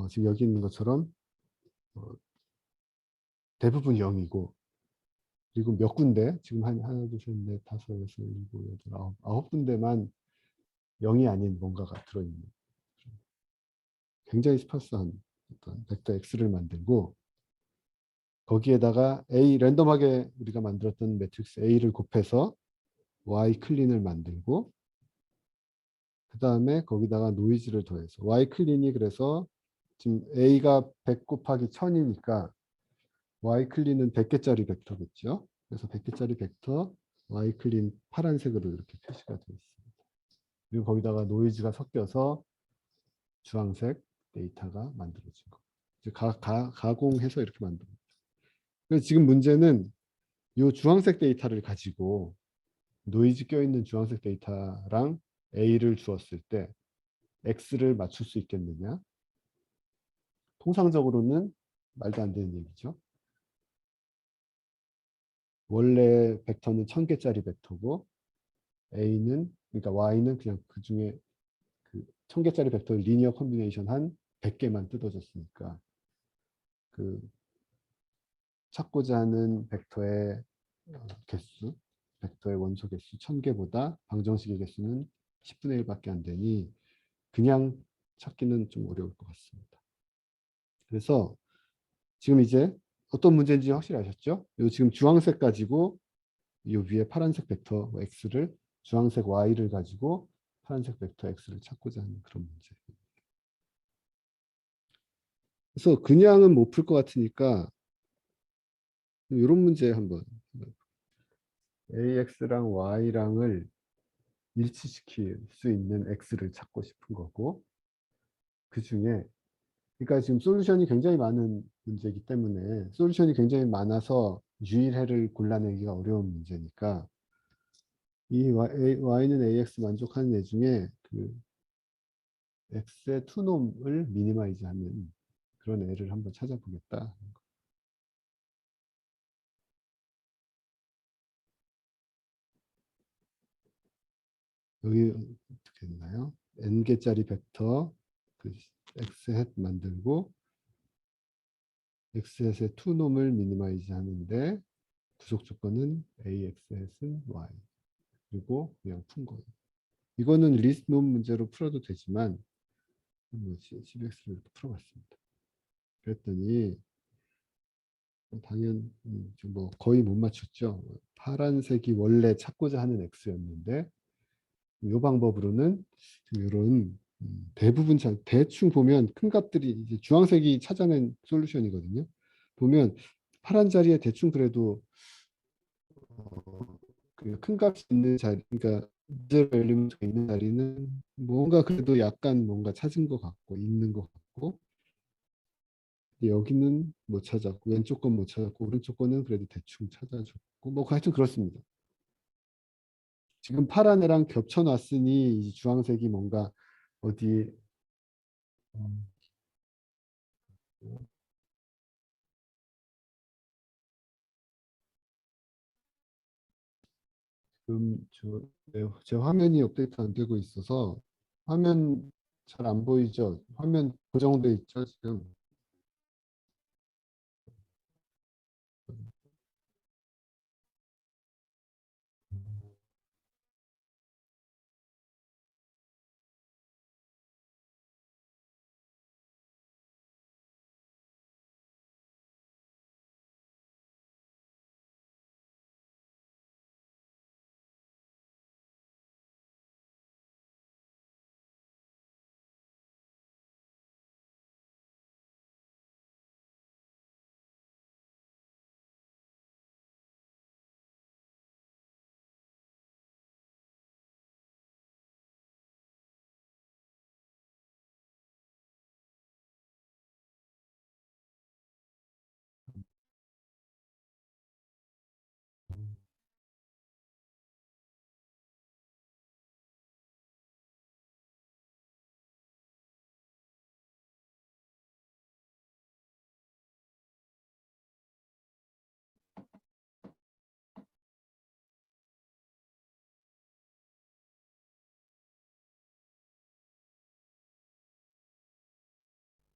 Speaker 1: 지금 여기 있는 것처럼 어, 대부분 0이고 그리고 몇 군데 지금 하나 둘셋넷 다섯 여섯 일곱 여덟 아홉 군데만 0이 아닌 뭔가가 들어있는 굉장히 스파스한 어떤 벡터 X를 만들고 거기에다가 A 랜덤하게 우리가 만들었던 매트릭스 A를 곱해서 Y 클린을 만들고 그 다음에 거기다가 노이즈를 더해서 Y 클린이 그래서 지금 A가 100 곱하기 1000이니까 Y 클린은 100개짜리 벡터겠죠. 그래서 100개짜리 벡터 Y 클린 파란색으로 이렇게 표시가 되어 있습니다. 그리고 거기다가 노이즈가 섞여서 주황색 데이터가 만들어진 거. 가공해서 이렇게 만듭니다. 그래서 지금 문제는 이 주황색 데이터를 가지고 노이즈 껴있는 주황색 데이터랑 A를 주었을 때 X를 맞출 수 있겠느냐? 통상적으로는 말도 안 되는 얘기죠. 원래 벡터는 1000개짜리 벡터고 A는 그러니까 Y는 그냥 그 중에 그 1000개짜리 벡터 리니어 컨비네이션 한 100개만 뜯어졌으니까 그 찾고자 하는 벡터의 개수, 벡터의 원소 개수 1000개보다 방정식의 개수는 10분의 1밖에 안 되니 그냥 찾기는 좀 어려울 것 같습니다. 그래서 지금 이제 어떤 문제인지 확실히 아셨죠? 요 지금 주황색 가지고 이 위에 파란색 벡터 x를 주황색 y를 가지고 파란색 벡터 x를 찾고자 하는 그런 문제. 그래서 그냥은 못 풀 것 같으니까 이런 문제 한번 ax랑 y랑을 일치시킬 수 있는 x를 찾고 싶은 거고 그 중에 그러니까 지금 솔루션이 굉장히 많은 문제이기 때문에 솔루션이 굉장히 많아서 유일해를 골라내기가 어려운 문제니까 이 y는 ax 만족하는 애 중에 그 x의 투놈을 미니마이즈하는 그런 애를 한번 찾아보겠다. 여기 어떻게 됐나요? n개짜리 벡터 그 x햇 만들고 x햇의 투놈을 미니마이즈 하는데 부속 조건은 ax햇은 y 그리고 그냥 푼 거예요. 이거는 리스트 논 문제로 풀어도 되지만 CBX를 이렇게 풀어봤습니다. 그랬더니 당연 뭐 거의 못 맞췄죠. 파란색이 원래 찾고자 하는 X였는데 이 방법으로는 이런 대부분 대충 보면 큰 값들이 이제 주황색이 찾아낸 솔루션이거든요. 보면 파란 자리에 대충 그래도 그큰 값이 있는 자리, 그러니까 제로 엘리먼트가 있는 자리는 뭔가 그래도 약간 뭔가 찾은 것 같고 있는 것 같고 여기는 못 찾았고 왼쪽 건 못 찾았고 오른쪽 거는 그래도 대충 찾아줬고 뭐 하여튼 그렇습니다. 지금 파란 애랑 겹쳐놨으니 이 주황색이 뭔가 어디 지금 제 화면이 업데이트 안 되고 있어서 화면 잘 안 보이죠? 화면 고정돼 있죠 지금?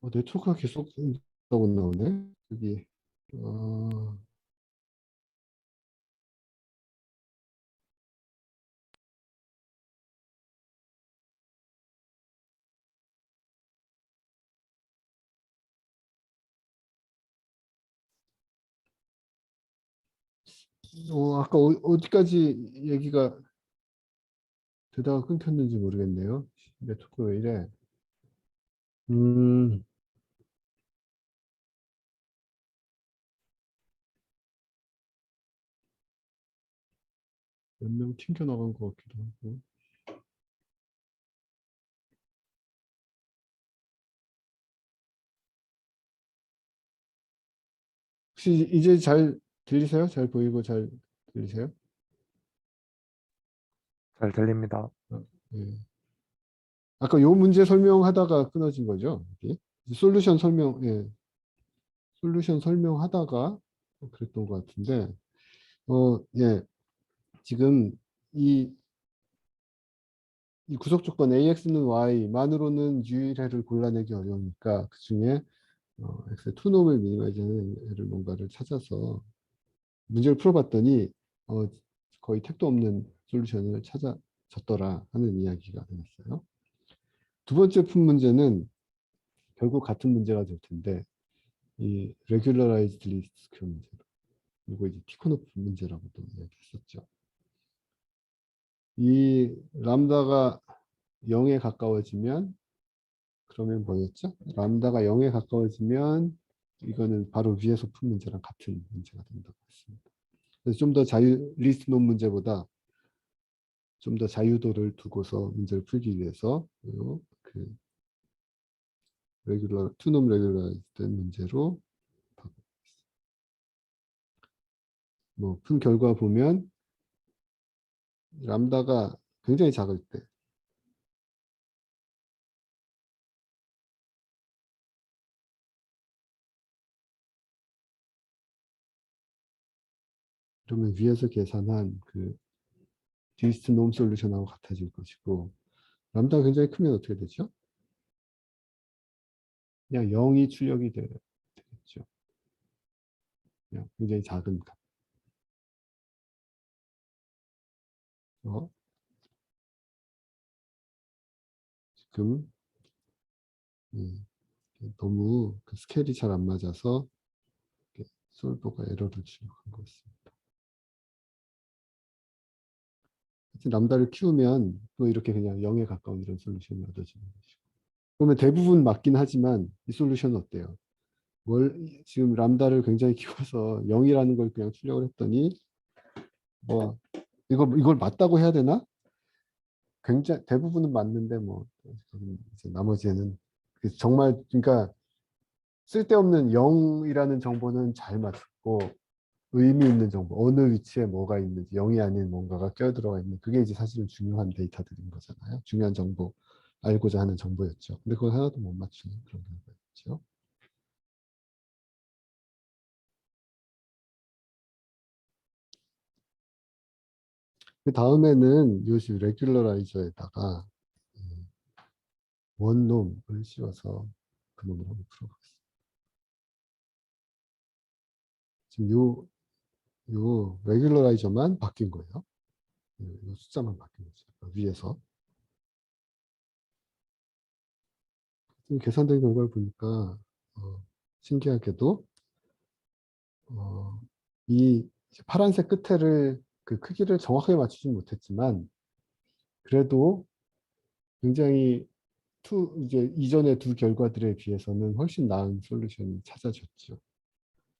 Speaker 1: 네트워크가 계속 있다고 나오네. 여기. 어, 아까 어디까지 얘기가 되다가 끊겼는지 모르겠네요. 네트워크 왜 이래? 음, 몇 명 튕겨나간 것 같기도 하고. 혹시 이제 잘 들리세요? 잘 보이고 잘 들리세요?
Speaker 2: 잘 들립니다.
Speaker 1: 예. 아까 요 문제 설명하다가 끊어진 거죠? 이게? 솔루션 설명, 예. 솔루션 설명하다가 그랬던 것 같은데, 예. 지금 이, 이 구속 조건 AX는 Y만으로는 유일해를 골라내기 어려우니까 그 중에 X의 투놈을 미니마이즈하는 애를 뭔가를 찾아서 문제를 풀어봤더니 어, 거의 택도 없는 솔루션을 찾아졌더라 하는 이야기가 나왔어요. 두 번째 푼 문제는 결국 같은 문제가 될 텐데 이 regularized least square 문제 그리고 이제 티코노프 문제라고도 이야기했었죠. 이 람다가 0에 가까워지면 그러면 뭐였죠? 람다가 0에 가까워지면 이거는 바로 위에서 푼 문제랑 같은 문제가 된다고 했습니다. 그래서 좀 더 리스트 논 문제보다 좀 더 자유도를 두고서 문제를 풀기 위해서 그 투놈 레귤러이즈 된 문제로 뭐 푼 결과 보면 람다가 굉장히 작을 때 그러면 위에서 계산한 그 디스트 놈 솔루션하고 같아질 것이고 람다가 굉장히 크면 어떻게 되죠? 그냥 0이 출력이 되겠죠. 그냥 굉장히 작은 값. 지금 너무 그 스케일이 잘 안 맞아서 솔버가 에러를 출력한 것 같습니다. 하여튼 람다를 키우면 또 이렇게 그냥 0에 가까운 이런 솔루션이 얻어지는 것이고 그러면 대부분 맞긴 하지만 이 솔루션은 어때요? 지금 람다를 굉장히 키워서 0이라는 걸 그냥 출력을 했더니 뭐 이걸 맞다고 해야 되나? 굉장히 대부분은 맞는데 뭐 이제 나머지는 정말 그러니까 쓸데없는 0이라는 정보는 잘 맞고 의미 있는 정보 어느 위치에 뭐가 있는지 0이 아닌 뭔가가 껴들어가 있는 그게 이제 사실은 중요한 데이터들인 거잖아요. 중요한 정보 알고자 하는 정보였죠. 근데 그걸 하나도 못 맞추는 그런 경우가 있죠. 그 다음에는 요시 레귤러라이저에다가 원놈을 씌워서 그 놈을 한번 풀어보겠습니다. 지금 요 레귤러라이저만 바뀐 거예요. 요 숫자만 바뀐 거죠. 위에서. 계산된 결과를 보니까 신기하게도 어, 이 파란색 끝에를 그 크기를 정확하게 맞추진 못했지만 그래도 굉장히 이제 이전의 두 결과들에 비해서는 훨씬 나은 솔루션이 찾아졌죠.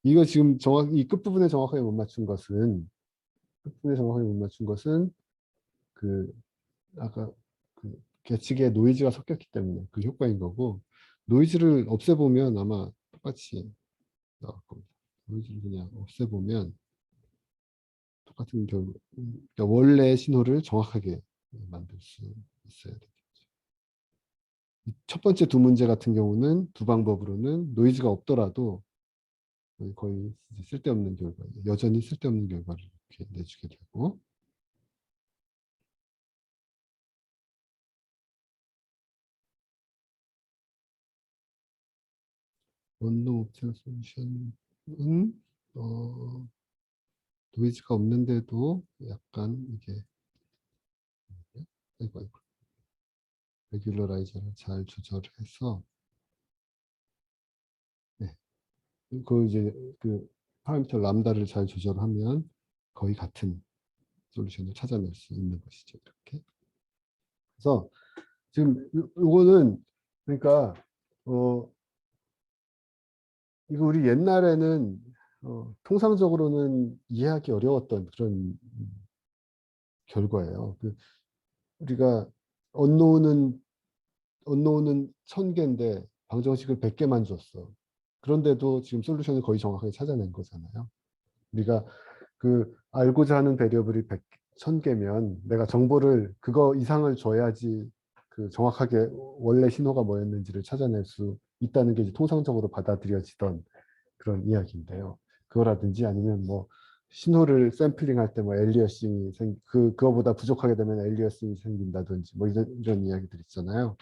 Speaker 1: 이거 지금 이 끝부분에 정확하게 못 맞춘 것은 끝부분에 정확하게 못 맞춘 것은 그 아까 그 계측에 노이즈가 섞였기 때문에 그 효과인 거고 노이즈를 없애보면 아마 똑같이 나올 겁니다. 노이즈를 그냥 없애보면 똑같은 결과 그러니까 원래 신호를 정확하게 만들 수 있어야 되겠죠. 첫 번째 두 문제 같은 경우는 두 방법으로는 노이즈가 없더라도 거의 쓸데없는 결과, 여전히 쓸데없는 결과를 이렇게 내주게 되고 원룸 옵티멀 솔루션은 노이즈가 없는데도 약간 이게 아이고, 아이고. 레귤러라이저를 잘 조절해서 네. 그 이제 그 파라미터 람다를 잘 조절하면 거의 같은 솔루션을 찾아낼 수 있는 것이죠. 이렇게. 그래서 지금 요거는 그러니까 어 이거 우리 옛날에는 통상적으로는 이해하기 어려웠던 그런 결과예요. 우리가 언노우는 언노우는 1000개인데 방정식을 100개만 줬어. 그런데도 지금 솔루션을 거의 정확하게 찾아낸 거잖아요. 우리가 그 알고자 하는 베리어블이 1000개면 내가 정보를 그거 이상을 줘야지 그 정확하게 원래 신호가 뭐였는지를 찾아낼 수 있다는 게 이제 통상적으로 받아들여지던 그런 이야기인데요. 그거라든지 아니면 뭐 신호를 샘플링할 때 뭐 엘리어싱이 그거보다 부족하게 되면 엘리어싱이 생긴다든지 뭐 이런 이야기들 있잖아요.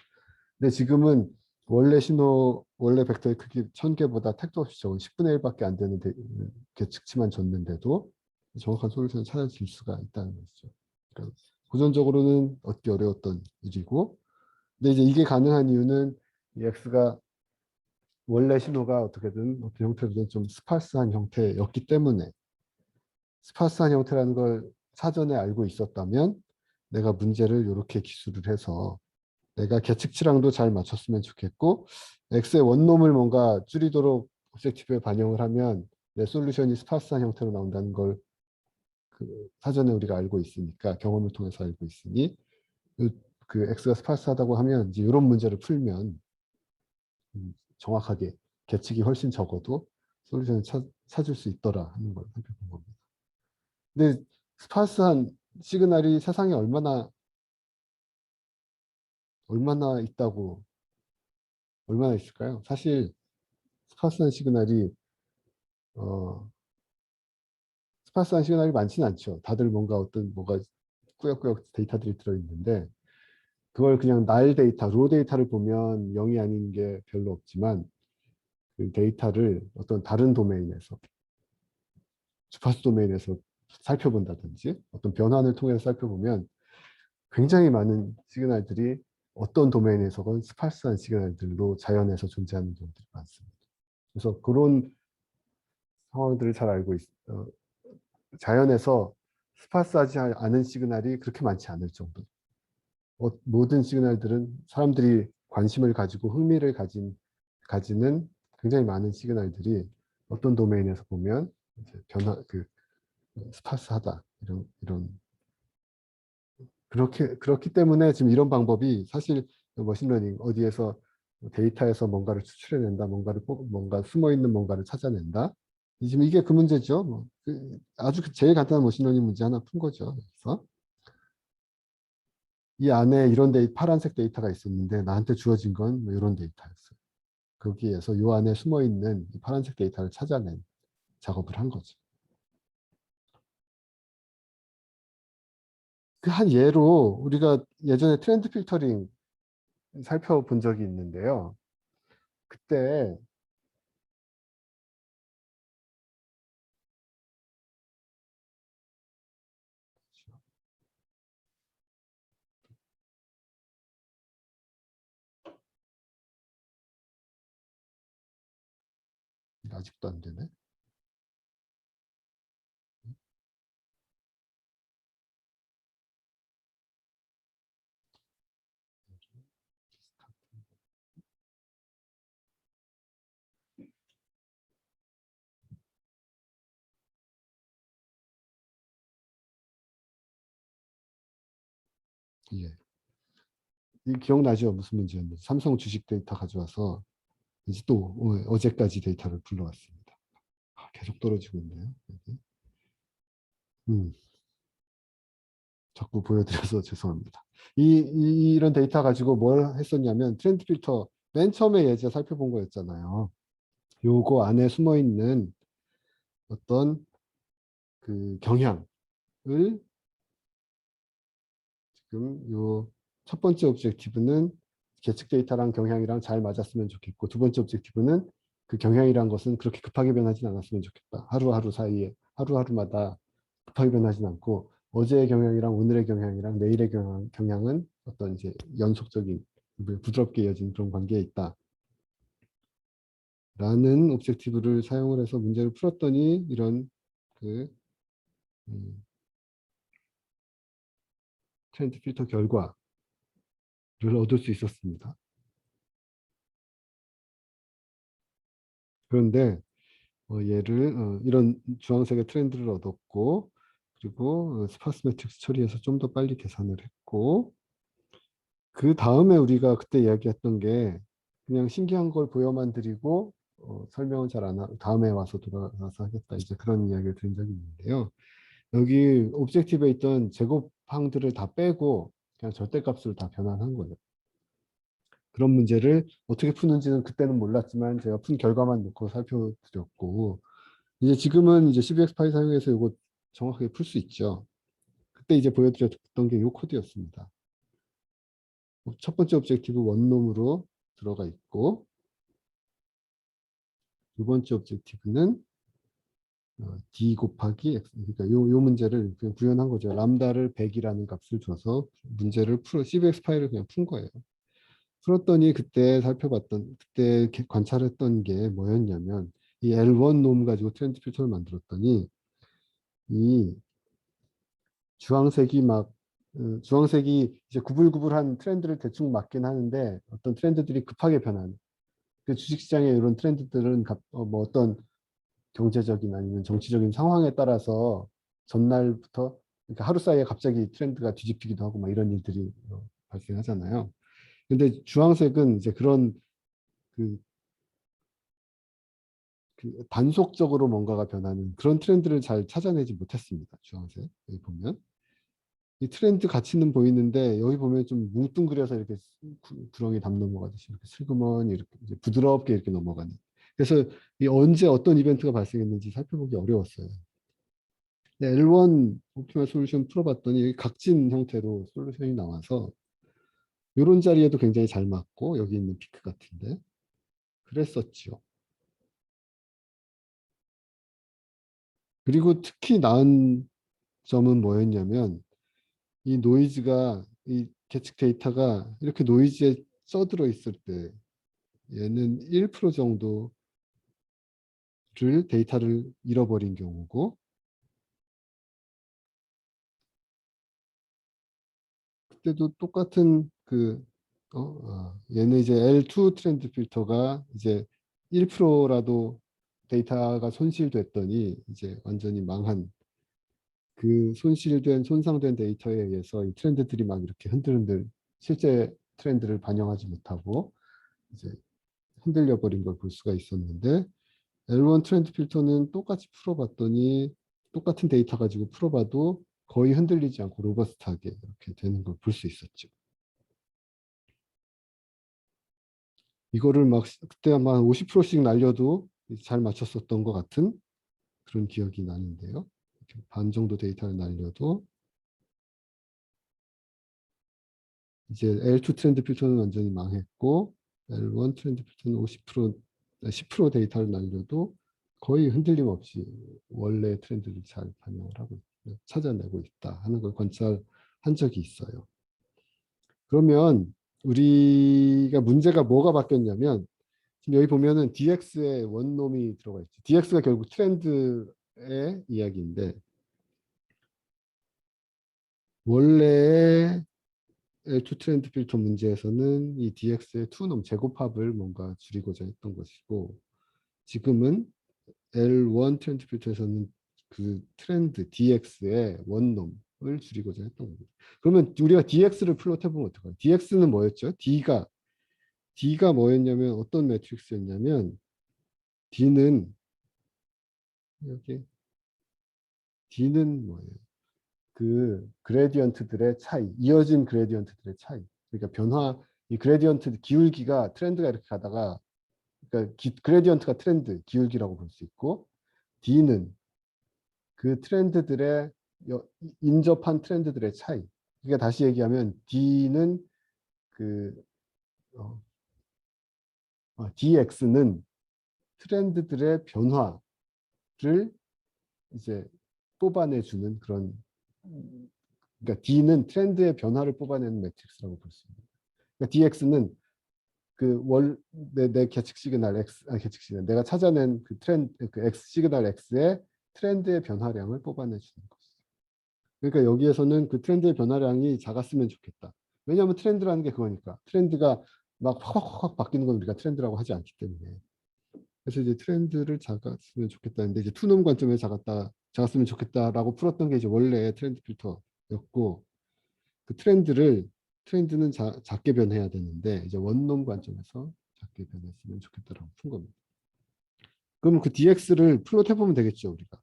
Speaker 1: 근데 지금은 원래 벡터의 크기 1000개보다 택도 없이 적은 10분의 1밖에 안 되는 계측치만 줬는데도 정확한 솔루션을 찾아질 수가 있다는 것이죠. 그러니까 고전적으로는 얻기 어려웠던 일이고, 근데 이제 이게 가능한 이유는 이 X가 원래 신호가 어떻게든 어떤 형태로든 좀 스파스한 형태였기 때문에 스파스한 형태라는 걸 사전에 알고 있었다면 내가 문제를 이렇게 기술을 해서 내가 계측치랑도 잘 맞췄으면 좋겠고 X의 원놈을 뭔가 줄이도록 오브젝티브에 반영을 하면 내 솔루션이 스파스한 형태로 나온다는 걸 그 사전에 우리가 알고 있으니까 경험을 통해서 알고 있으니 그 X가 스파스하다고 하면 이제 이런 문제를 풀면 정확하게 계측이 훨씬 적어도 솔루션을 찾을 수 있더라 하는 걸 살펴본 겁니다. 근데 스파스한 시그널이 세상에 얼마나 있다고 얼마나 있을까요? 사실 스파스한 시그널이 어, 스파스한 시그널이 많지는 않죠. 다들 뭔가 뭐가 꾸역꾸역 데이터들이 들어있는데 그걸 그냥 날 데이터, 로 데이터를 보면 0이 아닌 게 별로 없지만 그 데이터를 어떤 다른 도메인에서 주파수 도메인에서 살펴본다든지 어떤 변환을 통해서 살펴보면 굉장히 많은 시그널들이 어떤 도메인에서건 스파스한 시그널들로 자연에서 존재하는 경우들이 많습니다. 그래서 그런 상황들을 잘 알고 자연에서 스파스하지 않은 시그널이 그렇게 많지 않을 정도. 모든 시그널들은 사람들이 관심을 가지고 흥미를 가지는 굉장히 많은 시그널들이 어떤 도메인에서 보면 이제 스파스하다 이런 그렇기 때문에 지금 이런 방법이 사실 머신러닝 어디에서 데이터에서 뭔가를 추출해낸다, 뭔가 숨어 있는 뭔가를 찾아낸다. 지금 이게 그 문제죠. 아주 제일 간단한 머신러닝 문제 하나 푼 거죠. 그래서 이 안에 파란색 데이터가 있었는데 나한테 주어진 건뭐 이런 데이터였어요. 거기에서 이 안에 숨어 있는 파란색 데이터를 찾아낸 작업을 한 거죠. 그 한 예로 우리가 예전에 트렌드 필터링 살펴본 적이 있는데요. 그때 아직도 안 되네. 예. 이 기억나죠? 무슨 문제였는지. 삼성 주식 데이터 가져와서 이제 또 어제까지 데이터를 불러왔습니다. 계속 떨어지고 있네요. 여기. 음, 자꾸 보여드려서 죄송합니다. 이런 데이터 가지고 뭘 했었냐면 트렌드 필터 맨 처음에 예제 살펴본 거였잖아요. 요거 안에 숨어 있는 어떤 그 경향을 지금 요 첫 번째 오브젝티브는 계측 데이터랑 경향이랑 잘 맞았으면 좋겠고 두 번째 오브젝티브는 그 경향이란 것은 그렇게 급하게 변하진 않았으면 좋겠다. 하루하루 사이에 하루하루마다 급하게 변하진 않고 어제의 경향이랑 오늘의 경향이랑 내일의 경향은 어떤 이제 연속적인 부드럽게 이어진 그런 관계에 있다. 라는 옵젝티브를 사용을 해서 문제를 풀었더니 이런 그 트렌드 필터 결과를 얻을 수 있었습니다. 그런데 얘를 이런 주황색의 트렌드를 얻었고 그리고 스파스 매트릭스 처리해서 좀 더 빨리 계산을 했고 그 다음에 우리가 그때 이야기했던 게 그냥 신기한 걸 보여만 드리고 설명은 잘 안 하고 다음에 와서 돌아가서 하겠다 이제 그런 이야기를 드린 적이 있는데요. 여기 옵젝티브에 있던 제곱항들을 다 빼고 그냥 절대값으로 다 변환한 거예요. 그런 문제를 어떻게 푸는지는 그때는 몰랐지만 제가 푼 결과만 놓고 살펴드렸고 이제 지금은 이제 CBX파이 사용해서 이거 정확하게 풀 수 있죠. 그때 이제 보여드렸던 게 이 코드였습니다. 첫 번째 옵젝티브 원놈으로 들어가 있고 두 번째 옵젝티브는 d 곱하기 x 그러니까 요 문제를 그냥 구현한 거죠. 람다를 100이라는 값을 줘서 문제를 CBX 파일을 그냥 푼 거예요. 풀었더니 그때 관찰했던 게 뭐였냐면 이 L1 놈 가지고 트렌드 필터를 만들었더니 이 주황색이 이제 구불구불한 트렌드를 대충 맞긴 하는데 어떤 트렌드들이 급하게 변하는 그 주식시장의 이런 트렌드들은 뭐 어떤 경제적인 아니면 정치적인 상황에 따라서 전날부터 그러니까 하루 사이에 갑자기 트렌드가 뒤집히기도 하고 막 이런 일들이 발생하잖아요. 근데 주황색은 이제 그런 그, 그 단속적으로 뭔가가 변하는 그런 트렌드를 잘 찾아내지 못했습니다. 주황색 여기 보면 이 트렌드 가치는 보이는데 여기 보면 좀 뭉뚱그려서 이렇게 구렁이 담 넘어가듯이 이렇게 슬그머니 이렇게 이제 부드럽게 이렇게 넘어가는. 그래서 이 언제 어떤 이벤트가 발생했는지 살펴보기 어려웠어요. L1 옵티멀 솔루션 풀어봤더니 각진 형태로 솔루션이 나와서 이런 자리에도 굉장히 잘 맞고 여기 있는 피크 같은데 그랬었죠. 그리고 특히 나은 점은 뭐였냐면 이 노이즈가 이 계측 데이터가 이렇게 노이즈에 써들어 있을 때 얘는 1% 정도를 데이터를 잃어버린 경우고 그때도 똑같은 얘는 이제 L2 트렌드 필터가 이제 1%라도 데이터가 손실됐더니 이제 완전히 망한 그 손상된 데이터에 의해서 이 트렌드들이 막 이렇게 흔들흔들 실제 트렌드를 반영하지 못하고 이제 흔들려 버린 걸 볼 수가 있었는데 L1 트렌드 필터는 똑같이 풀어봤더니 똑같은 데이터 가지고 풀어봐도 거의 흔들리지 않고 로버스트하게 이렇게 되는 걸 볼 수 있었죠. 이거를 막 그때 아마 50%씩 날려도 잘 맞췄었던 것 같은 그런 기억이 나는데요. 반 정도 데이터를 날려도 이제 L2 트렌드 필터는 완전히 망했고 L1 트렌드 필터는 10% 데이터를 날려도 거의 흔들림 없이 원래 트렌드를 잘 반영을 하고 찾아내고 있다 하는 걸 관찰한 적이 있어요. 그러면 우리가 문제가 뭐가 바뀌었냐면 지금 여기 보면은 DX의 원놈이 들어가 있죠. DX가 결국 트렌드의 이야기인데 원래 L2 트렌드 필터 문제에서는 이 DX의 2놈 제곱합을 뭔가 줄이고자 했던 것이고 지금은 L1 트렌드 필터에서는 그 트렌드 DX의 원놈을 줄이고자 했던 겁니다. 그러면 우리가 DX를 플롯해보면 어떨까요? DX는 뭐였죠? D가 뭐였냐면 어떤 매트릭스였냐면 D는 여기 D는 뭐예요? 그 그레디언트들의 차이, 이어진 그레디언트들의 차이. 그러니까 이 그레디언트 기울기가 트렌드가 이렇게 가다가 그러니까 그레디언트가 트렌드 기울기라고 볼 수 있고 D는 그 트렌드들의 인접한 트렌드들의 차이. 그러니까 다시 얘기하면 D는 그 DX는 트렌드들의 변화를 이제 뽑아내주는 그런, 그러니까 D는 트렌드의 변화를 뽑아내는 매트릭스라고 볼 수 있습니다. 그러니까 DX는 내 계측 시그널 X, 계측 시그널, 내가 찾아낸 그 트렌드, 그 X 시그널 X의 트렌드의 변화량을 뽑아내주는 거죠. 그러니까 여기에서는 그 트렌드의 변화량이 작았으면 좋겠다. 왜냐하면 트렌드라는 게 그거니까. 트렌드가 막 확 바뀌는 건 우리가 트렌드라고 하지 않기 때문에. 그래서 이제 트렌드를 작았으면 좋겠다는데, 이제 투놈 관점에서 작았으면 좋겠다라고 풀었던 게 이제 원래 트렌드 필터였고, 그 트렌드는 작게 변해야 되는데, 이제 원놈 관점에서 작게 변했으면 좋겠다라고 푼 겁니다. 그러면 그 DX를 플롯 해보면 되겠죠, 우리가.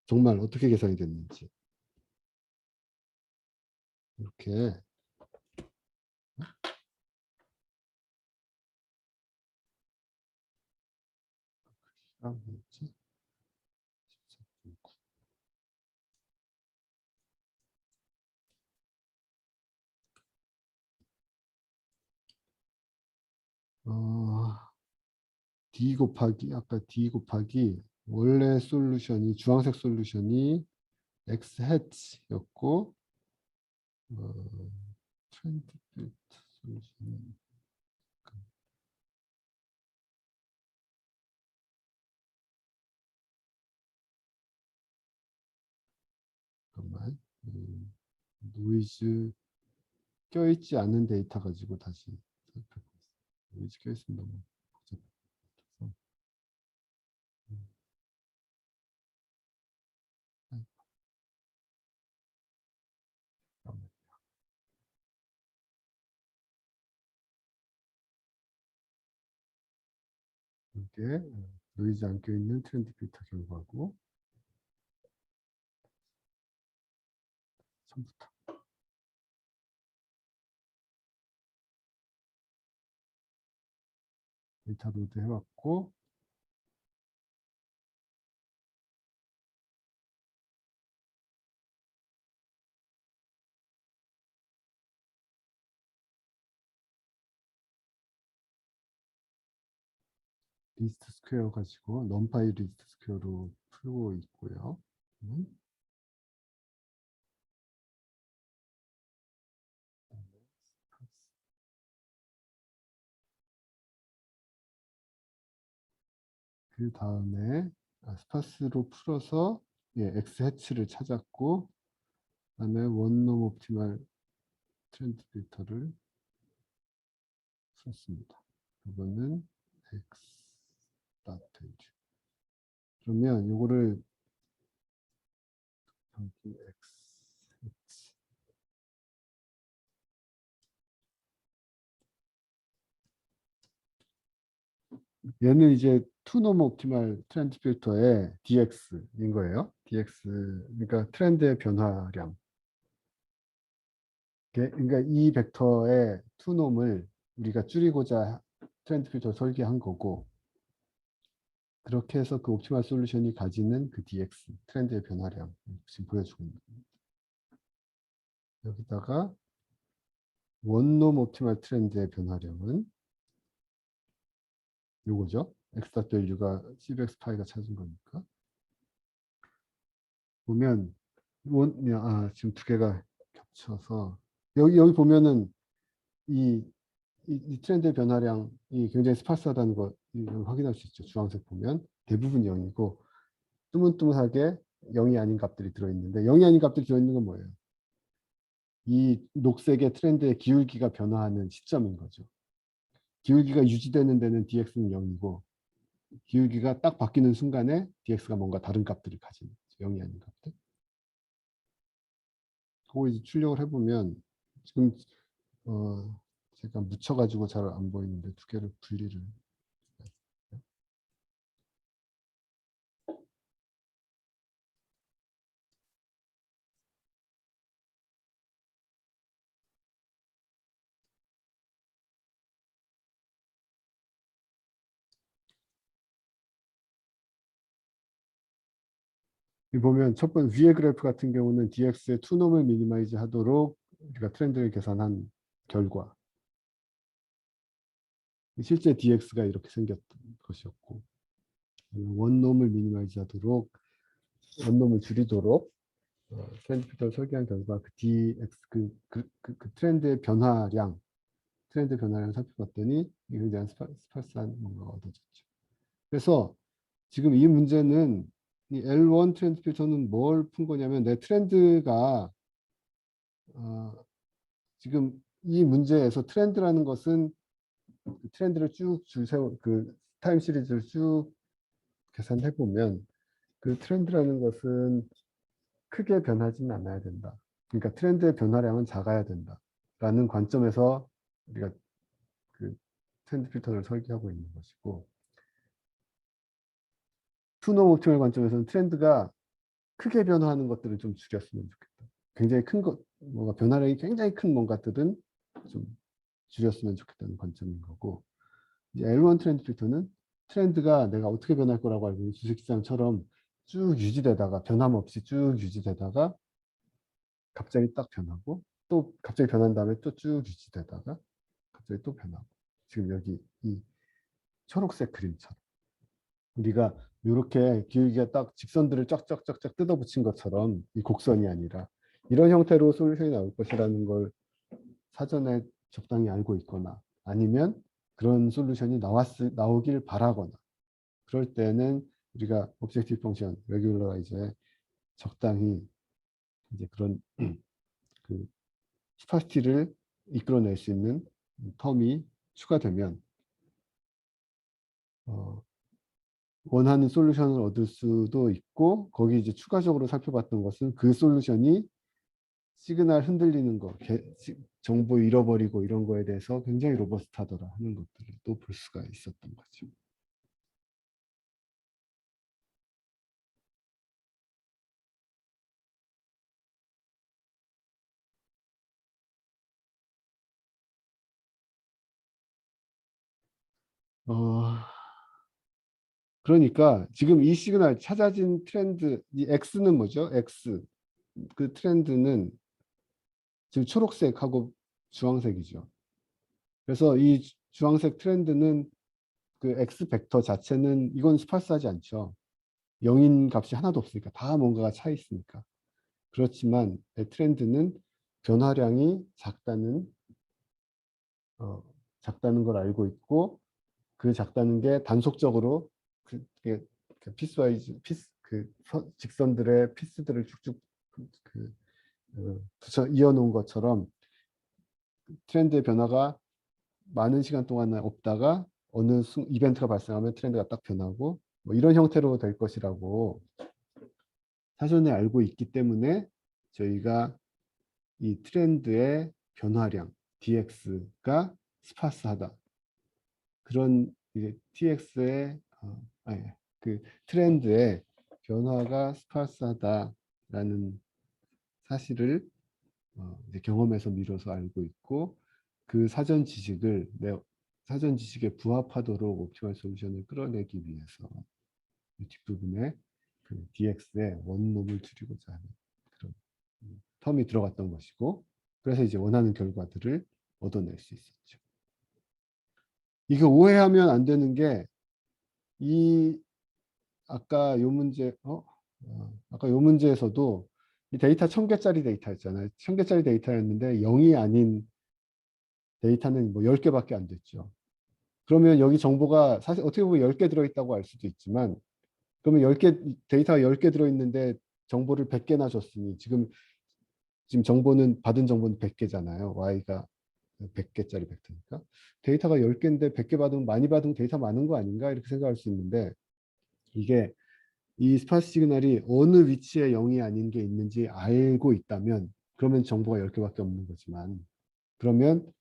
Speaker 1: 정말 어떻게 계산이 됐는지. 이렇게. 뭐였지? D 곱하기, 아까 D 곱하기, 원래 솔루션이, 주황색 솔루션이 X 해치였고, 트렌드 필터 솔루션이, 잠깐만, 노이즈 껴있지 않은 데이터 가지고 다시 살펴보겠습니다. 노이즈 껴있으면 너무 복잡해서. 이게 노이즈 안 껴있는 트렌드 필터 결과고, 처음부터 데이터 로드 해왔고, 리스트 스퀘어 가지고 넘파이 리스트 스퀘어로 풀고 있고요. 그 다음에 스파스로 풀어서 X 해치를 찾았고, 그다음에 원놈 옵티멀 트렌드 필터를 썼습니다. 이거는 X 닷페이지. 그러면 이거를 여기 X 해치, 얘는 이제 투놈 옵티멀 트렌드 필터의 DX인 거예요. DX, 그러니까 트렌드의 변화량. 그러니까 이 벡터의 투놈을 우리가 줄이고자 트렌드 필터 설계한 거고, 그렇게 해서 그 옵티멀 솔루션이 가지는 그 DX, 트렌드의 변화량 지금 보여주고 있는 겁니다. 여기다가 원놈 옵티멀 트렌드의 변화량은 요거죠. X 밸류가 CBX 파이가 찾은 거니까. 보면 지금 두 개가 겹쳐서 여기 보면은 이 트렌드의 변화량이 굉장히 스파스하다는 거 확인할 수 있죠. 주황색 보면 대부분 0이고 뜨문뜨문하게 0이 아닌 값들이 들어있는데, 0이 아닌 값들이 들어있는 건 뭐예요? 이 녹색의 트렌드의 기울기가 변화하는 시점인 거죠. 기울기가 유지되는 데는 dx는 0이고, 기울기가 딱 바뀌는 순간에 dx가 뭔가 다른 값들을 가지는 거죠. 0이 아닌 값들. 그거 이제 출력을 해보면 지금 제가 묻혀가지고 잘 안 보이는데 두 개를 분리를. 보면 첫 번째 위의 그래프 같은 경우는 dx의 투놈을 미니마이즈 하도록 우리가 트렌드를 계산한 결과, 실제 dx가 이렇게 생겼던 것이었고, 원놈을 미니마이즈하도록 원놈을 줄이도록 트렌드 필터를 설계한 결과 그 DX 그 트렌드 변화량 살펴봤더니 이거에 대한 스파스한 뭔가가 얻어졌죠. 그래서 지금 이 문제는 이 L1 트렌드 필터는 뭘 푼 거냐면 내 트렌드가 지금 이 문제에서 트렌드라는 것은 트렌드를 쭉 줄 세워 그 타임 시리즈를 쭉 계산해 보면 그 트렌드라는 것은 크게 변하지는 않아야 된다. 그러니까 트렌드의 변화량은 작아야 된다라는 관점에서 우리가 그 트렌드 필터를 설계하고 있는 것이고 투노 옵티멀 관점에서는 트렌드가 크게 변화하는 것들을 좀 줄였으면 좋겠다. 굉장히 큰 것, 뭔가 변화량이 굉장히 큰 뭔가들은 좀 줄였으면 좋겠다는 관점인 거고 이제 L1 트렌드 필터는 트렌드가 내가 어떻게 변할 거라고 알고 있는 주식시장처럼 쭉 유지되다가 변함없이 쭉 유지되다가 갑자기 딱 변하고 또 갑자기 변한 다음에 또 쭉 유지되다가 갑자기 또 변하고 지금 여기 이 초록색 그림처럼 우리가 이렇게 기울기가 딱 직선들을 쫙쫙쫙쫙 뜯어붙인 것처럼 이 곡선이 아니라 이런 형태로 솔루션이 나올 것이라는 걸 사전에 적당히 알고 있거나 아니면 그런 솔루션이 나오길 바라거나 그럴 때는 우리가 오브젝티브 펑션 레귤러라이저에 적당히 이제 그런 그 스파시티를 이끌어낼 수 있는 텀이 추가되면 원하는 솔루션을 얻을 수도 있고 거기 이제 추가적으로 살펴봤던 것은 그 솔루션이 시그널 흔들리는 거, 정보 잃어버리고 이런 거에 대해서 굉장히 로버스트하더라 하는 것들을 또 볼 수가 있었던 거죠. 어, 그러니까 지금 이 시그널 찾아진 트렌드, 이 X는 뭐죠? X. 그 트렌드는 지금 초록색하고 주황색이죠. 그래서 이 주황색 트렌드는 그 X 벡터 자체는 이건 스파스하지 않죠. 영인 값이 하나도 없으니까 다 뭔가가 차 있으니까. 그렇지만 트렌드는 변화량이 어, 작다는 걸 알고 있고 그 작다는 게 단속적으로 그 피스와이즈 직선들의 피스들을 쭉쭉 붙여 이어놓은 것처럼 트렌드의 변화가 많은 시간 동안 없다가 어느 이벤트가 발생하면 트렌드가 딱 변하고 뭐 이런 형태로 될 것이라고 사전에 알고 있기 때문에 저희가 이 트렌드의 변화량 dx가 스파스하다. 그런 이제 tx의 그 트렌드의 변화가 스파스하다라는 사실을 이제 경험에서 미뤄서 알고 있고 그 사전 지식에 부합하도록 옵티멀 솔루션을 끌어내기 위해서 뒷부분에 그 dx의 원놈을 줄이고자 하는 그런 텀이 들어갔던 것이고 그래서 이제 원하는 결과들을 얻어낼 수 있었죠. 이거 오해하면 안 되는 게 이 아까 요 문제 아까 요 문제에서도 이 데이터 1000개짜리 데이터였잖아요. 1000개짜리 데이터였는데 0이 아닌 데이터는 뭐 10개밖에 안 됐죠. 그러면 여기 정보가 사실 어떻게 보면 10개 들어있다고 알 수도 있지만 그러면 10개 데이터가 10개 들어있는데 정보를 100개나 줬으니 지금 정보는 받은 정보는 100개잖아요. y가 100개짜리 벡터니까. 데이터가 10개인데 100개 받으면 많이 받으면 데이터 많은 거 아닌가 이렇게 생각할 수 있는데 이게 이 스파스 시그널이 어느 위치에 0이 아닌 게 있는지 알고 있다면 그러면 정보가 10개밖에 없는 거지만 그러면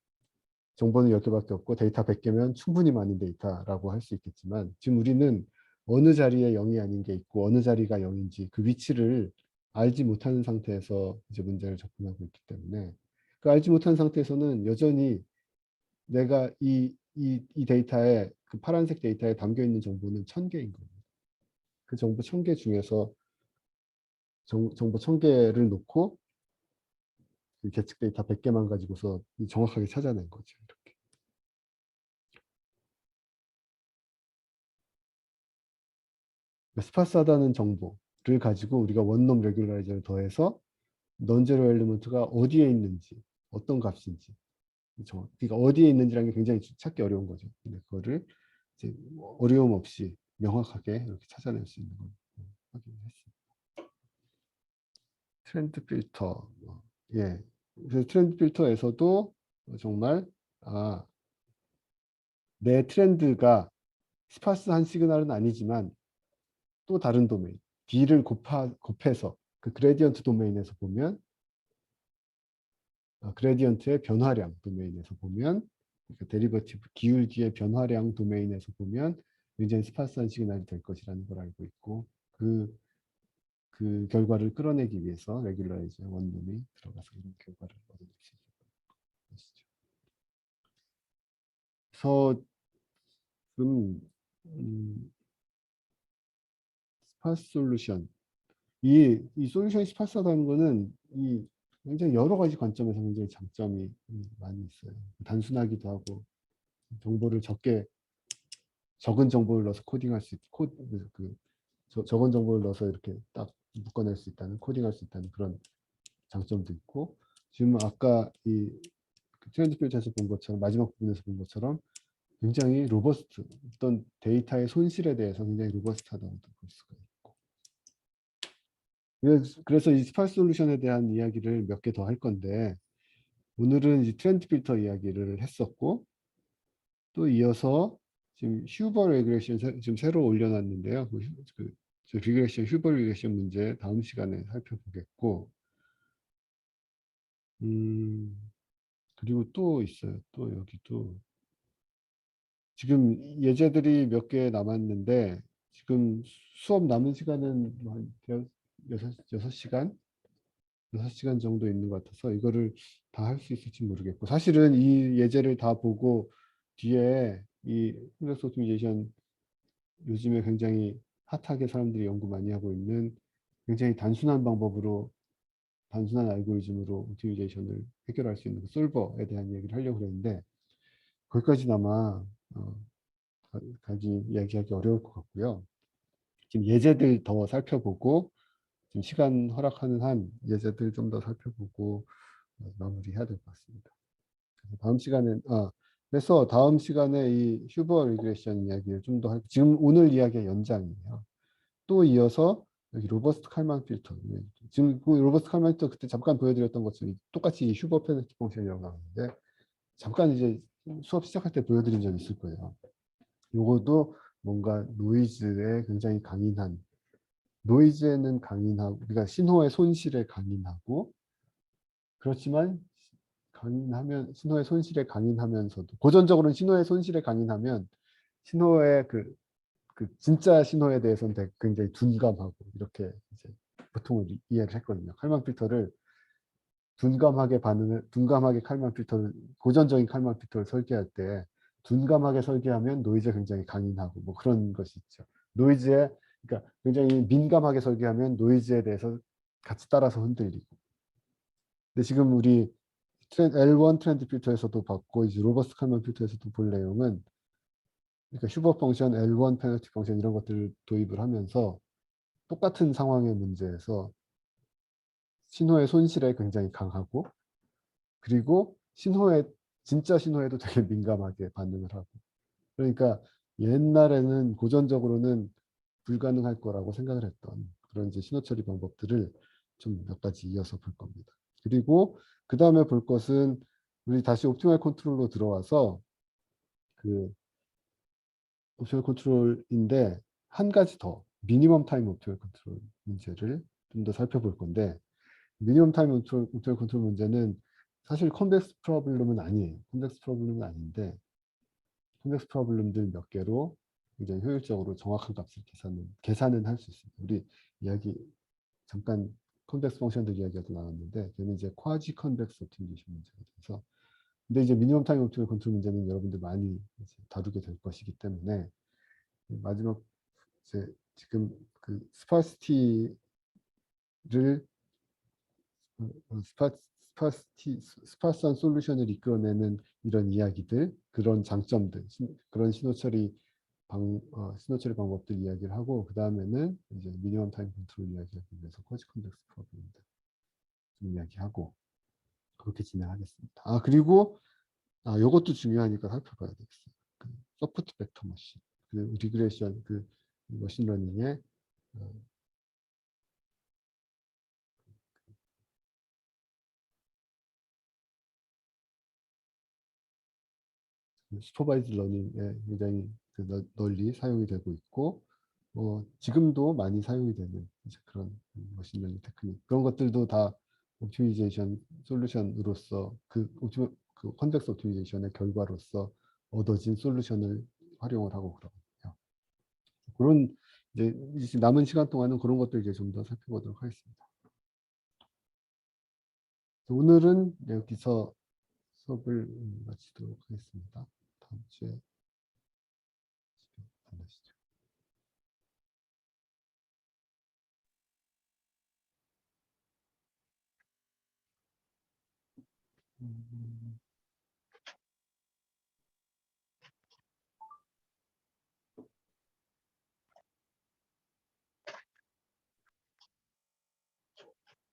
Speaker 1: 정보는 10개밖에 없고 데이터 100개면 충분히 많은 데이터라고 할 수 있겠지만 지금 우리는 어느 자리에 0이 아닌 게 있고 어느 자리가 0인지 그 위치를 알지 못하는 상태에서 이제 문제를 접근하고 있기 때문에 그 알지 못한 상태에서는 여전히 내가 이 데이터에 그 파란색 데이터에 담겨 있는 정보는 1000개인 겁니다. 그 정보 1000개 중에서 정보 1000개를 놓고 계측 데이터 100개만 가지고서 정확하게 찾아낸 거죠. 이렇게. 스파스하다는 정보를 가지고 우리가 원놈 레귤라이저를 더해서 넌제로 엘리먼트가 어디에 있는지, 어떤 값인지, 그러니까 어디에 있는지라는 게 굉장히 찾기 어려운 거죠. 근데 그거를 이제 어려움 없이 명확하게 이렇게 찾아낼 수 있는 걸 확인했습니다. 트렌드 필터, 예, 그래서 트렌드 필터에서도 정말 내 트렌드가 스파스한 시그널은 아니지만 또 다른 도메인, D를 곱해서 그 그레디언트 도메인에서 보면 그레디언트의 변화량 도메인에서 보면 그러니까 데리버티브 기울기의 변화량 도메인에서 보면 굉장히 스파스한 시그널이 될 것이라는 걸 알고 있고 그 결과를 끌어내기 위해서 레귤라이저 원룸이 들어가서 이런 결과를 얻어낼 수 있는 것이죠. 그래서 지금 스파스 솔루션 이 솔루션이 스파스하다는 거는 이 굉장히 여러 가지 관점에서 굉장히 장점이 많이 있어요. 단순하기도 하고 정보를 적은 정보를 넣어서 코딩할 수 있고 적은 정보를 넣어서 이렇게 딱 묶어낼 수 있다는 코딩할 수 있다는 그런 장점도 있고 지금 아까 이 트렌드 필터에서 본 것처럼 마지막 부분에서 본 것처럼 굉장히 로버스트 어떤 데이터의 손실에 대해서 굉장히 로버스트하다고 볼 수가 있고 그래서 이 스파스 솔루션에 대한 이야기를 몇 개 더 할 건데 오늘은 이 트렌드 필터 이야기를 했었고 또 이어서 지금 휴버 레그레션 지금 새로 올려놨는데요. 리그레션 휴버 리그레션 문제 다음 시간에 살펴보겠고 그리고 또 있어요. 또 여기도 지금 예제들이 몇 개 남았는데 지금 수업 남은 시간은 한 6시간? 6시간 정도 있는 것 같아서 이거를 다 할 수 있을지 모르겠고 사실은 이 예제를 다 보고 뒤에 이 컴플렉스 오토미제이션 요즘에 굉장히 핫하게 사람들이 연구 많이 하고 있는 굉장히 단순한 방법으로 단순한 알고리즘으로 오토미제이션을 해결할 수 있는 그 솔버에 대한 얘기를 하려고 그랬는데 거기까지는 아마 가기 이야기하기 어려울 것 같고요. 지금 예제들 더 살펴보고 지금 시간 허락하는 한 예제들 좀 더 살펴보고 마무리해야 될 것 같습니다. 그래서 다음 시간에 이 휴버 리그레션 이야기를 좀 더 지금 오늘 이야기의 연장이에요. 또 이어서 여기 로버스트 칼만 필터. 지금 그 로버스트 칼만 필터 그때 잠깐 보여드렸던 것처럼 똑같이 이 휴버 페널티 펑션이라고 나오는데 잠깐 이제 수업 시작할 때 보여드린 적이 있을 거예요. 요것도 뭔가 노이즈에 굉장히 강인한 노이즈에는 강인하고 그러니까 신호의 손실에 강인하고 그렇지만 강인하면 신호의 손실에 강인하면서도 고전적으로는 신호의 손실에 강인하면 신호의 그 진짜 신호에 대해서는 굉장히 둔감하고 이렇게 이제 보통은 이해를 했거든요. 칼만 필터를 둔감하게 칼만 필터를 고전적인 칼만 필터를 설계할 때 둔감하게 설계하면 노이즈에 굉장히 강인하고 뭐 그런 것이 있죠. 노이즈에 그러니까 굉장히 민감하게 설계하면 노이즈에 대해서 같이 따라서 흔들리고. 근데 지금 우리 L1 트렌드 필터에서도 봤고 이제 로버스트 칼만 필터에서도 볼 내용은 그러니까 휴버 펑션, L1 페널티 펑션 이런 것들을 도입을 하면서 똑같은 상황의 문제에서 신호의 손실에 굉장히 강하고 그리고 진짜 신호에도 되게 민감하게 반응을 하고 그러니까 옛날에는 고전적으로는 불가능할 거라고 생각을 했던 그런 이제 신호 처리 방법들을 좀 몇 가지 이어서 볼 겁니다. 그리고 그 다음에 볼 것은 우리 다시 옵티멀 컨트롤로 들어와서 그 옵티멀 컨트롤인데 한 가지 더 미니멈 타임 옵티멀 컨트롤 문제를 좀 더 살펴볼 건데 미니멈 타임 옵티멀 컨트롤 문제는 사실 컴플렉스 프로블럼은 아니에요. 컴플렉스 프로블럼은 아닌데 컴플렉스 프로블럼들 몇 개로 굉장히 효율적으로 정확한 값을 계산은 할 수 있습니다. 우리 이야기 잠깐 컨벡스 펑션들 이야기가 나왔는데 걔는 이제 쿼지 컨벡스 옵티미제이션 문제가 돼서 근데 이제 미니멈 타임 옵티멀 컨트롤 문제는 여러분들 많이 다루게 될 것이기 때문에 마지막 이제 지금 그 스파시티를 스파스한 솔루션을 이끌어내는 이런 이야기들 그런 장점들 그런 신호 처리 신호 처리 방법들 이야기를 하고 그 다음에는 이제 미니멈 타임 컨트롤 이야기하기 위해서 쿼지 컨텍스트 프로그램들 좀 이야기하고 그렇게 진행하겠습니다. 그리고 이것도 중요하니까 살펴봐야 되겠어요. 그 소프트 벡터 머신, 그 리그레션, 그 머신러닝의 슈퍼바이즈 러닝에 굉장히 널리 사용이 되고 있고 지금도 많이 사용이 되는 이제 그런 머신러닝 테크닉 그런 것들도 다 옵티미제이션 솔루션으로서 그 컨텍스트 옵티미제이션의 결과로서 얻어진 솔루션을 활용을 하고 그러거든요. 그런 이제 남은 시간 동안은 그런 것들 이제 좀 더 살펴보도록 하겠습니다. 오늘은 여기서 수업을 마치도록 하겠습니다. 다음 주에 만나시죠.